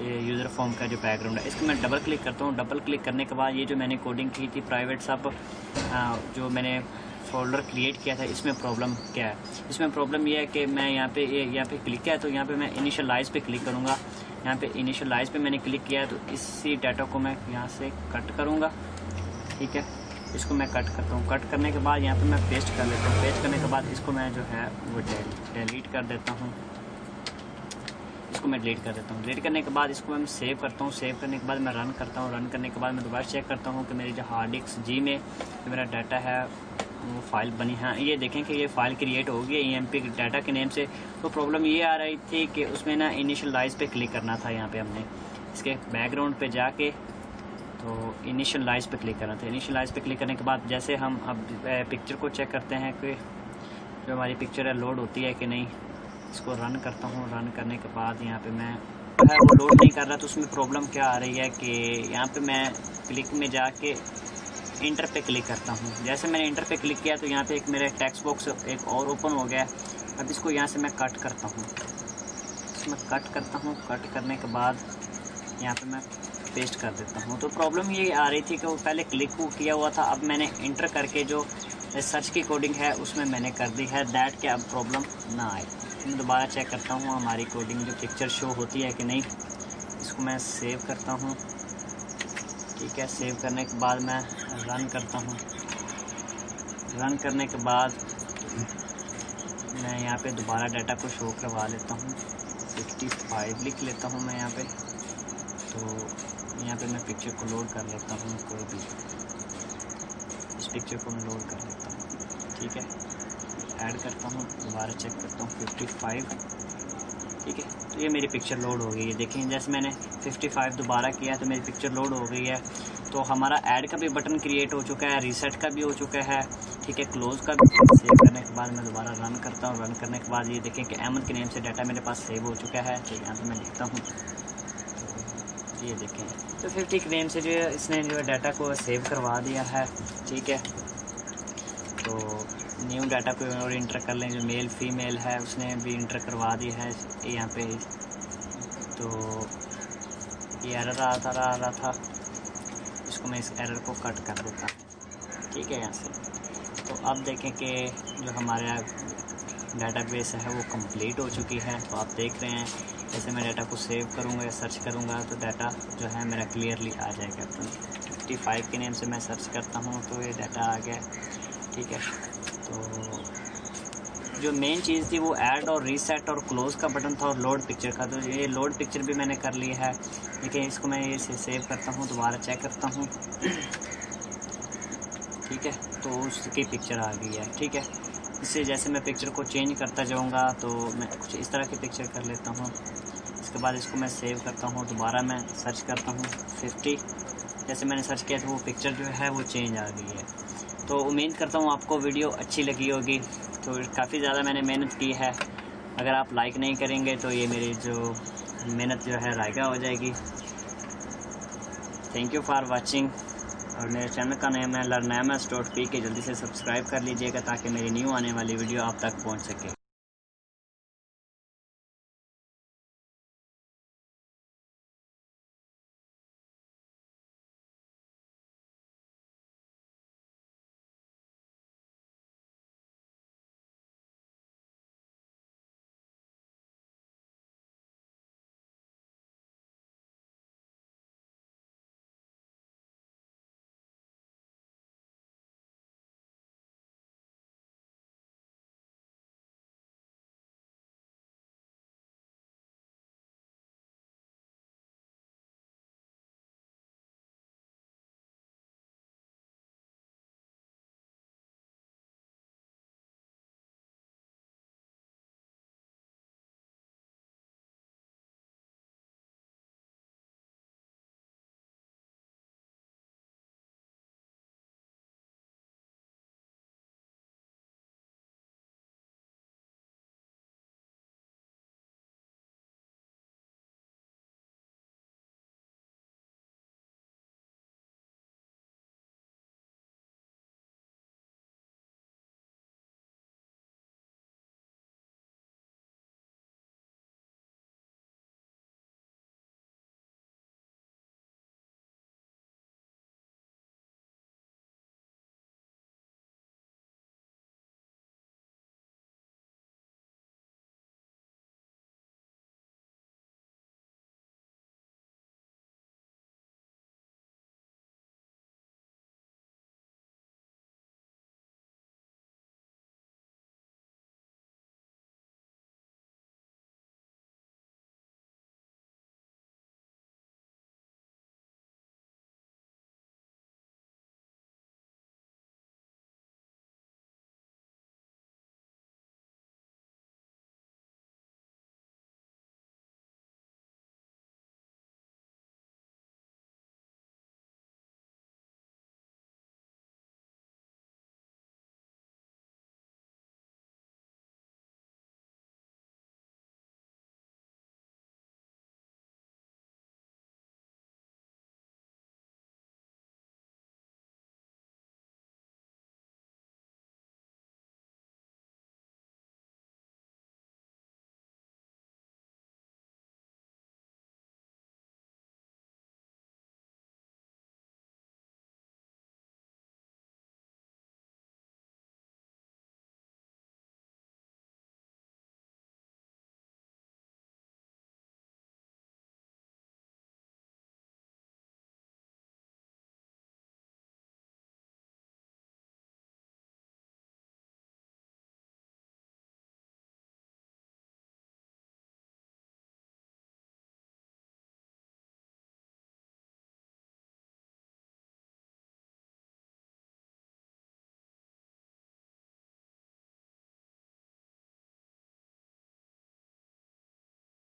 ये यूज़र फॉर्म का जो बैकग्राउंड है, इसको मैं डबल क्लिक करता हूँ। डबल क्लिक करने के बाद ये जो मैंने कोडिंग की थी प्राइवेट सब, जो मैंने फोल्डर क्रिएट किया था, इसमें प्रॉब्लम क्या है? इसमें प्रॉब्लम ये है कि मैं यहाँ पे क्लिक किया, तो यहाँ पे मैं इनिशियलाइज पे क्लिक करूँगा। यहाँ पे इनिशियलाइज पे मैंने क्लिक किया है, तो इसी डाटा को मैं यहाँ से कट करूँगा। ठीक है, इसको मैं कट करता हूँ। कट करने के बाद यहाँ पे मैं पेस्ट कर लेता हूँ। पेस्ट करने के बाद इसको मैं जो है वो डिलीट कर देता हूँ। इसको मैं डिलीट कर देता हूँ। डिलीट करने के बाद इसको मैं सेव करता हूँ। सेव करने के बाद मैं रन करता हूँ। रन करने के बाद मैं दोबारा चेक करता हूँ कि मेरी जो हार्ड डिस्क जी में जो मेरा डाटा है वो फाइल बनी है। ये देखें कि ये फाइल क्रिएट हो गई है EMP डाटा के नेम से। तो प्रॉब्लम ये आ रही थी कि उसमें ना इनिशियलाइज पे क्लिक करना था। यहाँ पे हमने इसके बैकग्राउंड पे जाके तो इनिशियलाइज पे क्लिक करना था। इनिशियलाइज पे क्लिक करने के बाद जैसे हम अब पिक्चर को चेक करते हैं कि जो हमारी पिक्चर है लोड होती है कि नहीं। इसको रन करता हूँ। रन करने के बाद यहाँ पे मैं वो लोड नहीं कर रहा, तो उसमें प्रॉब्लम क्या आ रही है कि यहाँ पे मैं क्लिक में जाके इंटर पे क्लिक करता हूँ। जैसे मैंने इंटर पे क्लिक किया तो यहाँ पे एक मेरा टेक्स्ट बॉक्स एक और ओपन हो गया। अब इसको यहाँ से मैं कट करता हूँ। इसमें कट करता हूँ। कट करने के बाद यहाँ पे मैं पेस्ट कर देता हूँ। तो प्रॉब्लम ये आ रही थी कि वो पहले क्लिक किया हुआ था, अब मैंने इंटर करके जो सर्च की कोडिंग है उसमें मैंने कर दी है, दैट के अब प्रॉब्लम ना आए। मैं दोबारा चेक करता हूँ हमारी कोडिंग जो पिक्चर शो होती है कि नहीं। इसको मैं सेव करता हूँ। ठीक है, सेव करने के बाद मैं रन करता हूँ। रन करने के बाद मैं यहाँ पे दोबारा डाटा को शो करवा लेता हूँ। 55 लिख लेता हूँ मैं यहाँ पे। तो यहाँ पे मैं पिक्चर को लोड कर लेता हूँ। कोई भी इस पिक्चर को मैं लोड कर लेता हूँ। ठीक है, ऐड करता हूँ। दोबारा चेक करता हूँ 55। ठीक है, तो ये मेरी पिक्चर लोड हो गई है। देखें जैसे मैंने 55 दोबारा किया तो मेरी पिक्चर लोड हो गई है। तो हमारा ऐड का भी बटन क्रिएट हो चुका है, रीसेट का भी हो चुका है। ठीक है, क्लोज का भी। सेव करने के बाद मैं दोबारा रन करता हूँ। रन करने के बाद ये देखें कि अहमद के नेम से डाटा मेरे पास सेव हो चुका है। तो यहाँ पर मैं लिखता हूँ, ये देखें तो 50 के नेम से जो है इसने जो है डाटा को सेव करवा दिया है। ठीक है, तो न्यू डाटा को और इंटर कर लें। जो मेल फीमेल है उसने भी इंटर करवा दी है यहाँ पे। तो ये एरर आ रहा था, इसको मैं इस एरर को कट कर देता। ठीक है, यहाँ से तो अब देखें कि जो हमारा डाटाबेस है वो कंप्लीट हो चुकी है। तो आप देख रहे हैं जैसे मैं डाटा को सेव करूँगा या सर्च करूँगा तो डाटा जो है मेरा क्लियरली आ जाएगा। तो 55 के नेम से मैं सर्च करता हूँ तो ये डाटा आ गया। ठीक है, तो जो मेन चीज़ थी वो ऐड और रीसेट और क्लोज का बटन था और लोड पिक्चर का। तो ये लोड पिक्चर भी मैंने कर लिया है। ठीक है, इसको मैं इसे सेव करता हूँ, दोबारा चेक करता हूँ। ठीक है, तो उसकी पिक्चर आ गई है। ठीक है, इससे जैसे मैं पिक्चर को चेंज करता जाऊँगा तो मैं कुछ इस तरह की पिक्चर कर लेता हूँ। इसके बाद इसको मैं सेव करता हूँ। दोबारा मैं सर्च करता हूँ 50। जैसे मैंने सर्च किया तो वो पिक्चर जो है वो चेंज आ गई है। तो उम्मीद करता हूँ आपको वीडियो अच्छी लगी होगी। तो काफ़ी ज़्यादा मैंने मेहनत की है। अगर आप लाइक नहीं करेंगे तो ये मेरी जो मेहनत जो है रायगा हो जाएगी। Thank you for watching. और मेरे चैनल का नाम है learnamas.pk। जल्दी से सब्सक्राइब कर लीजिएगा ताकि मेरी न्यू आने वाली वीडियो आप तक पहुंच सके।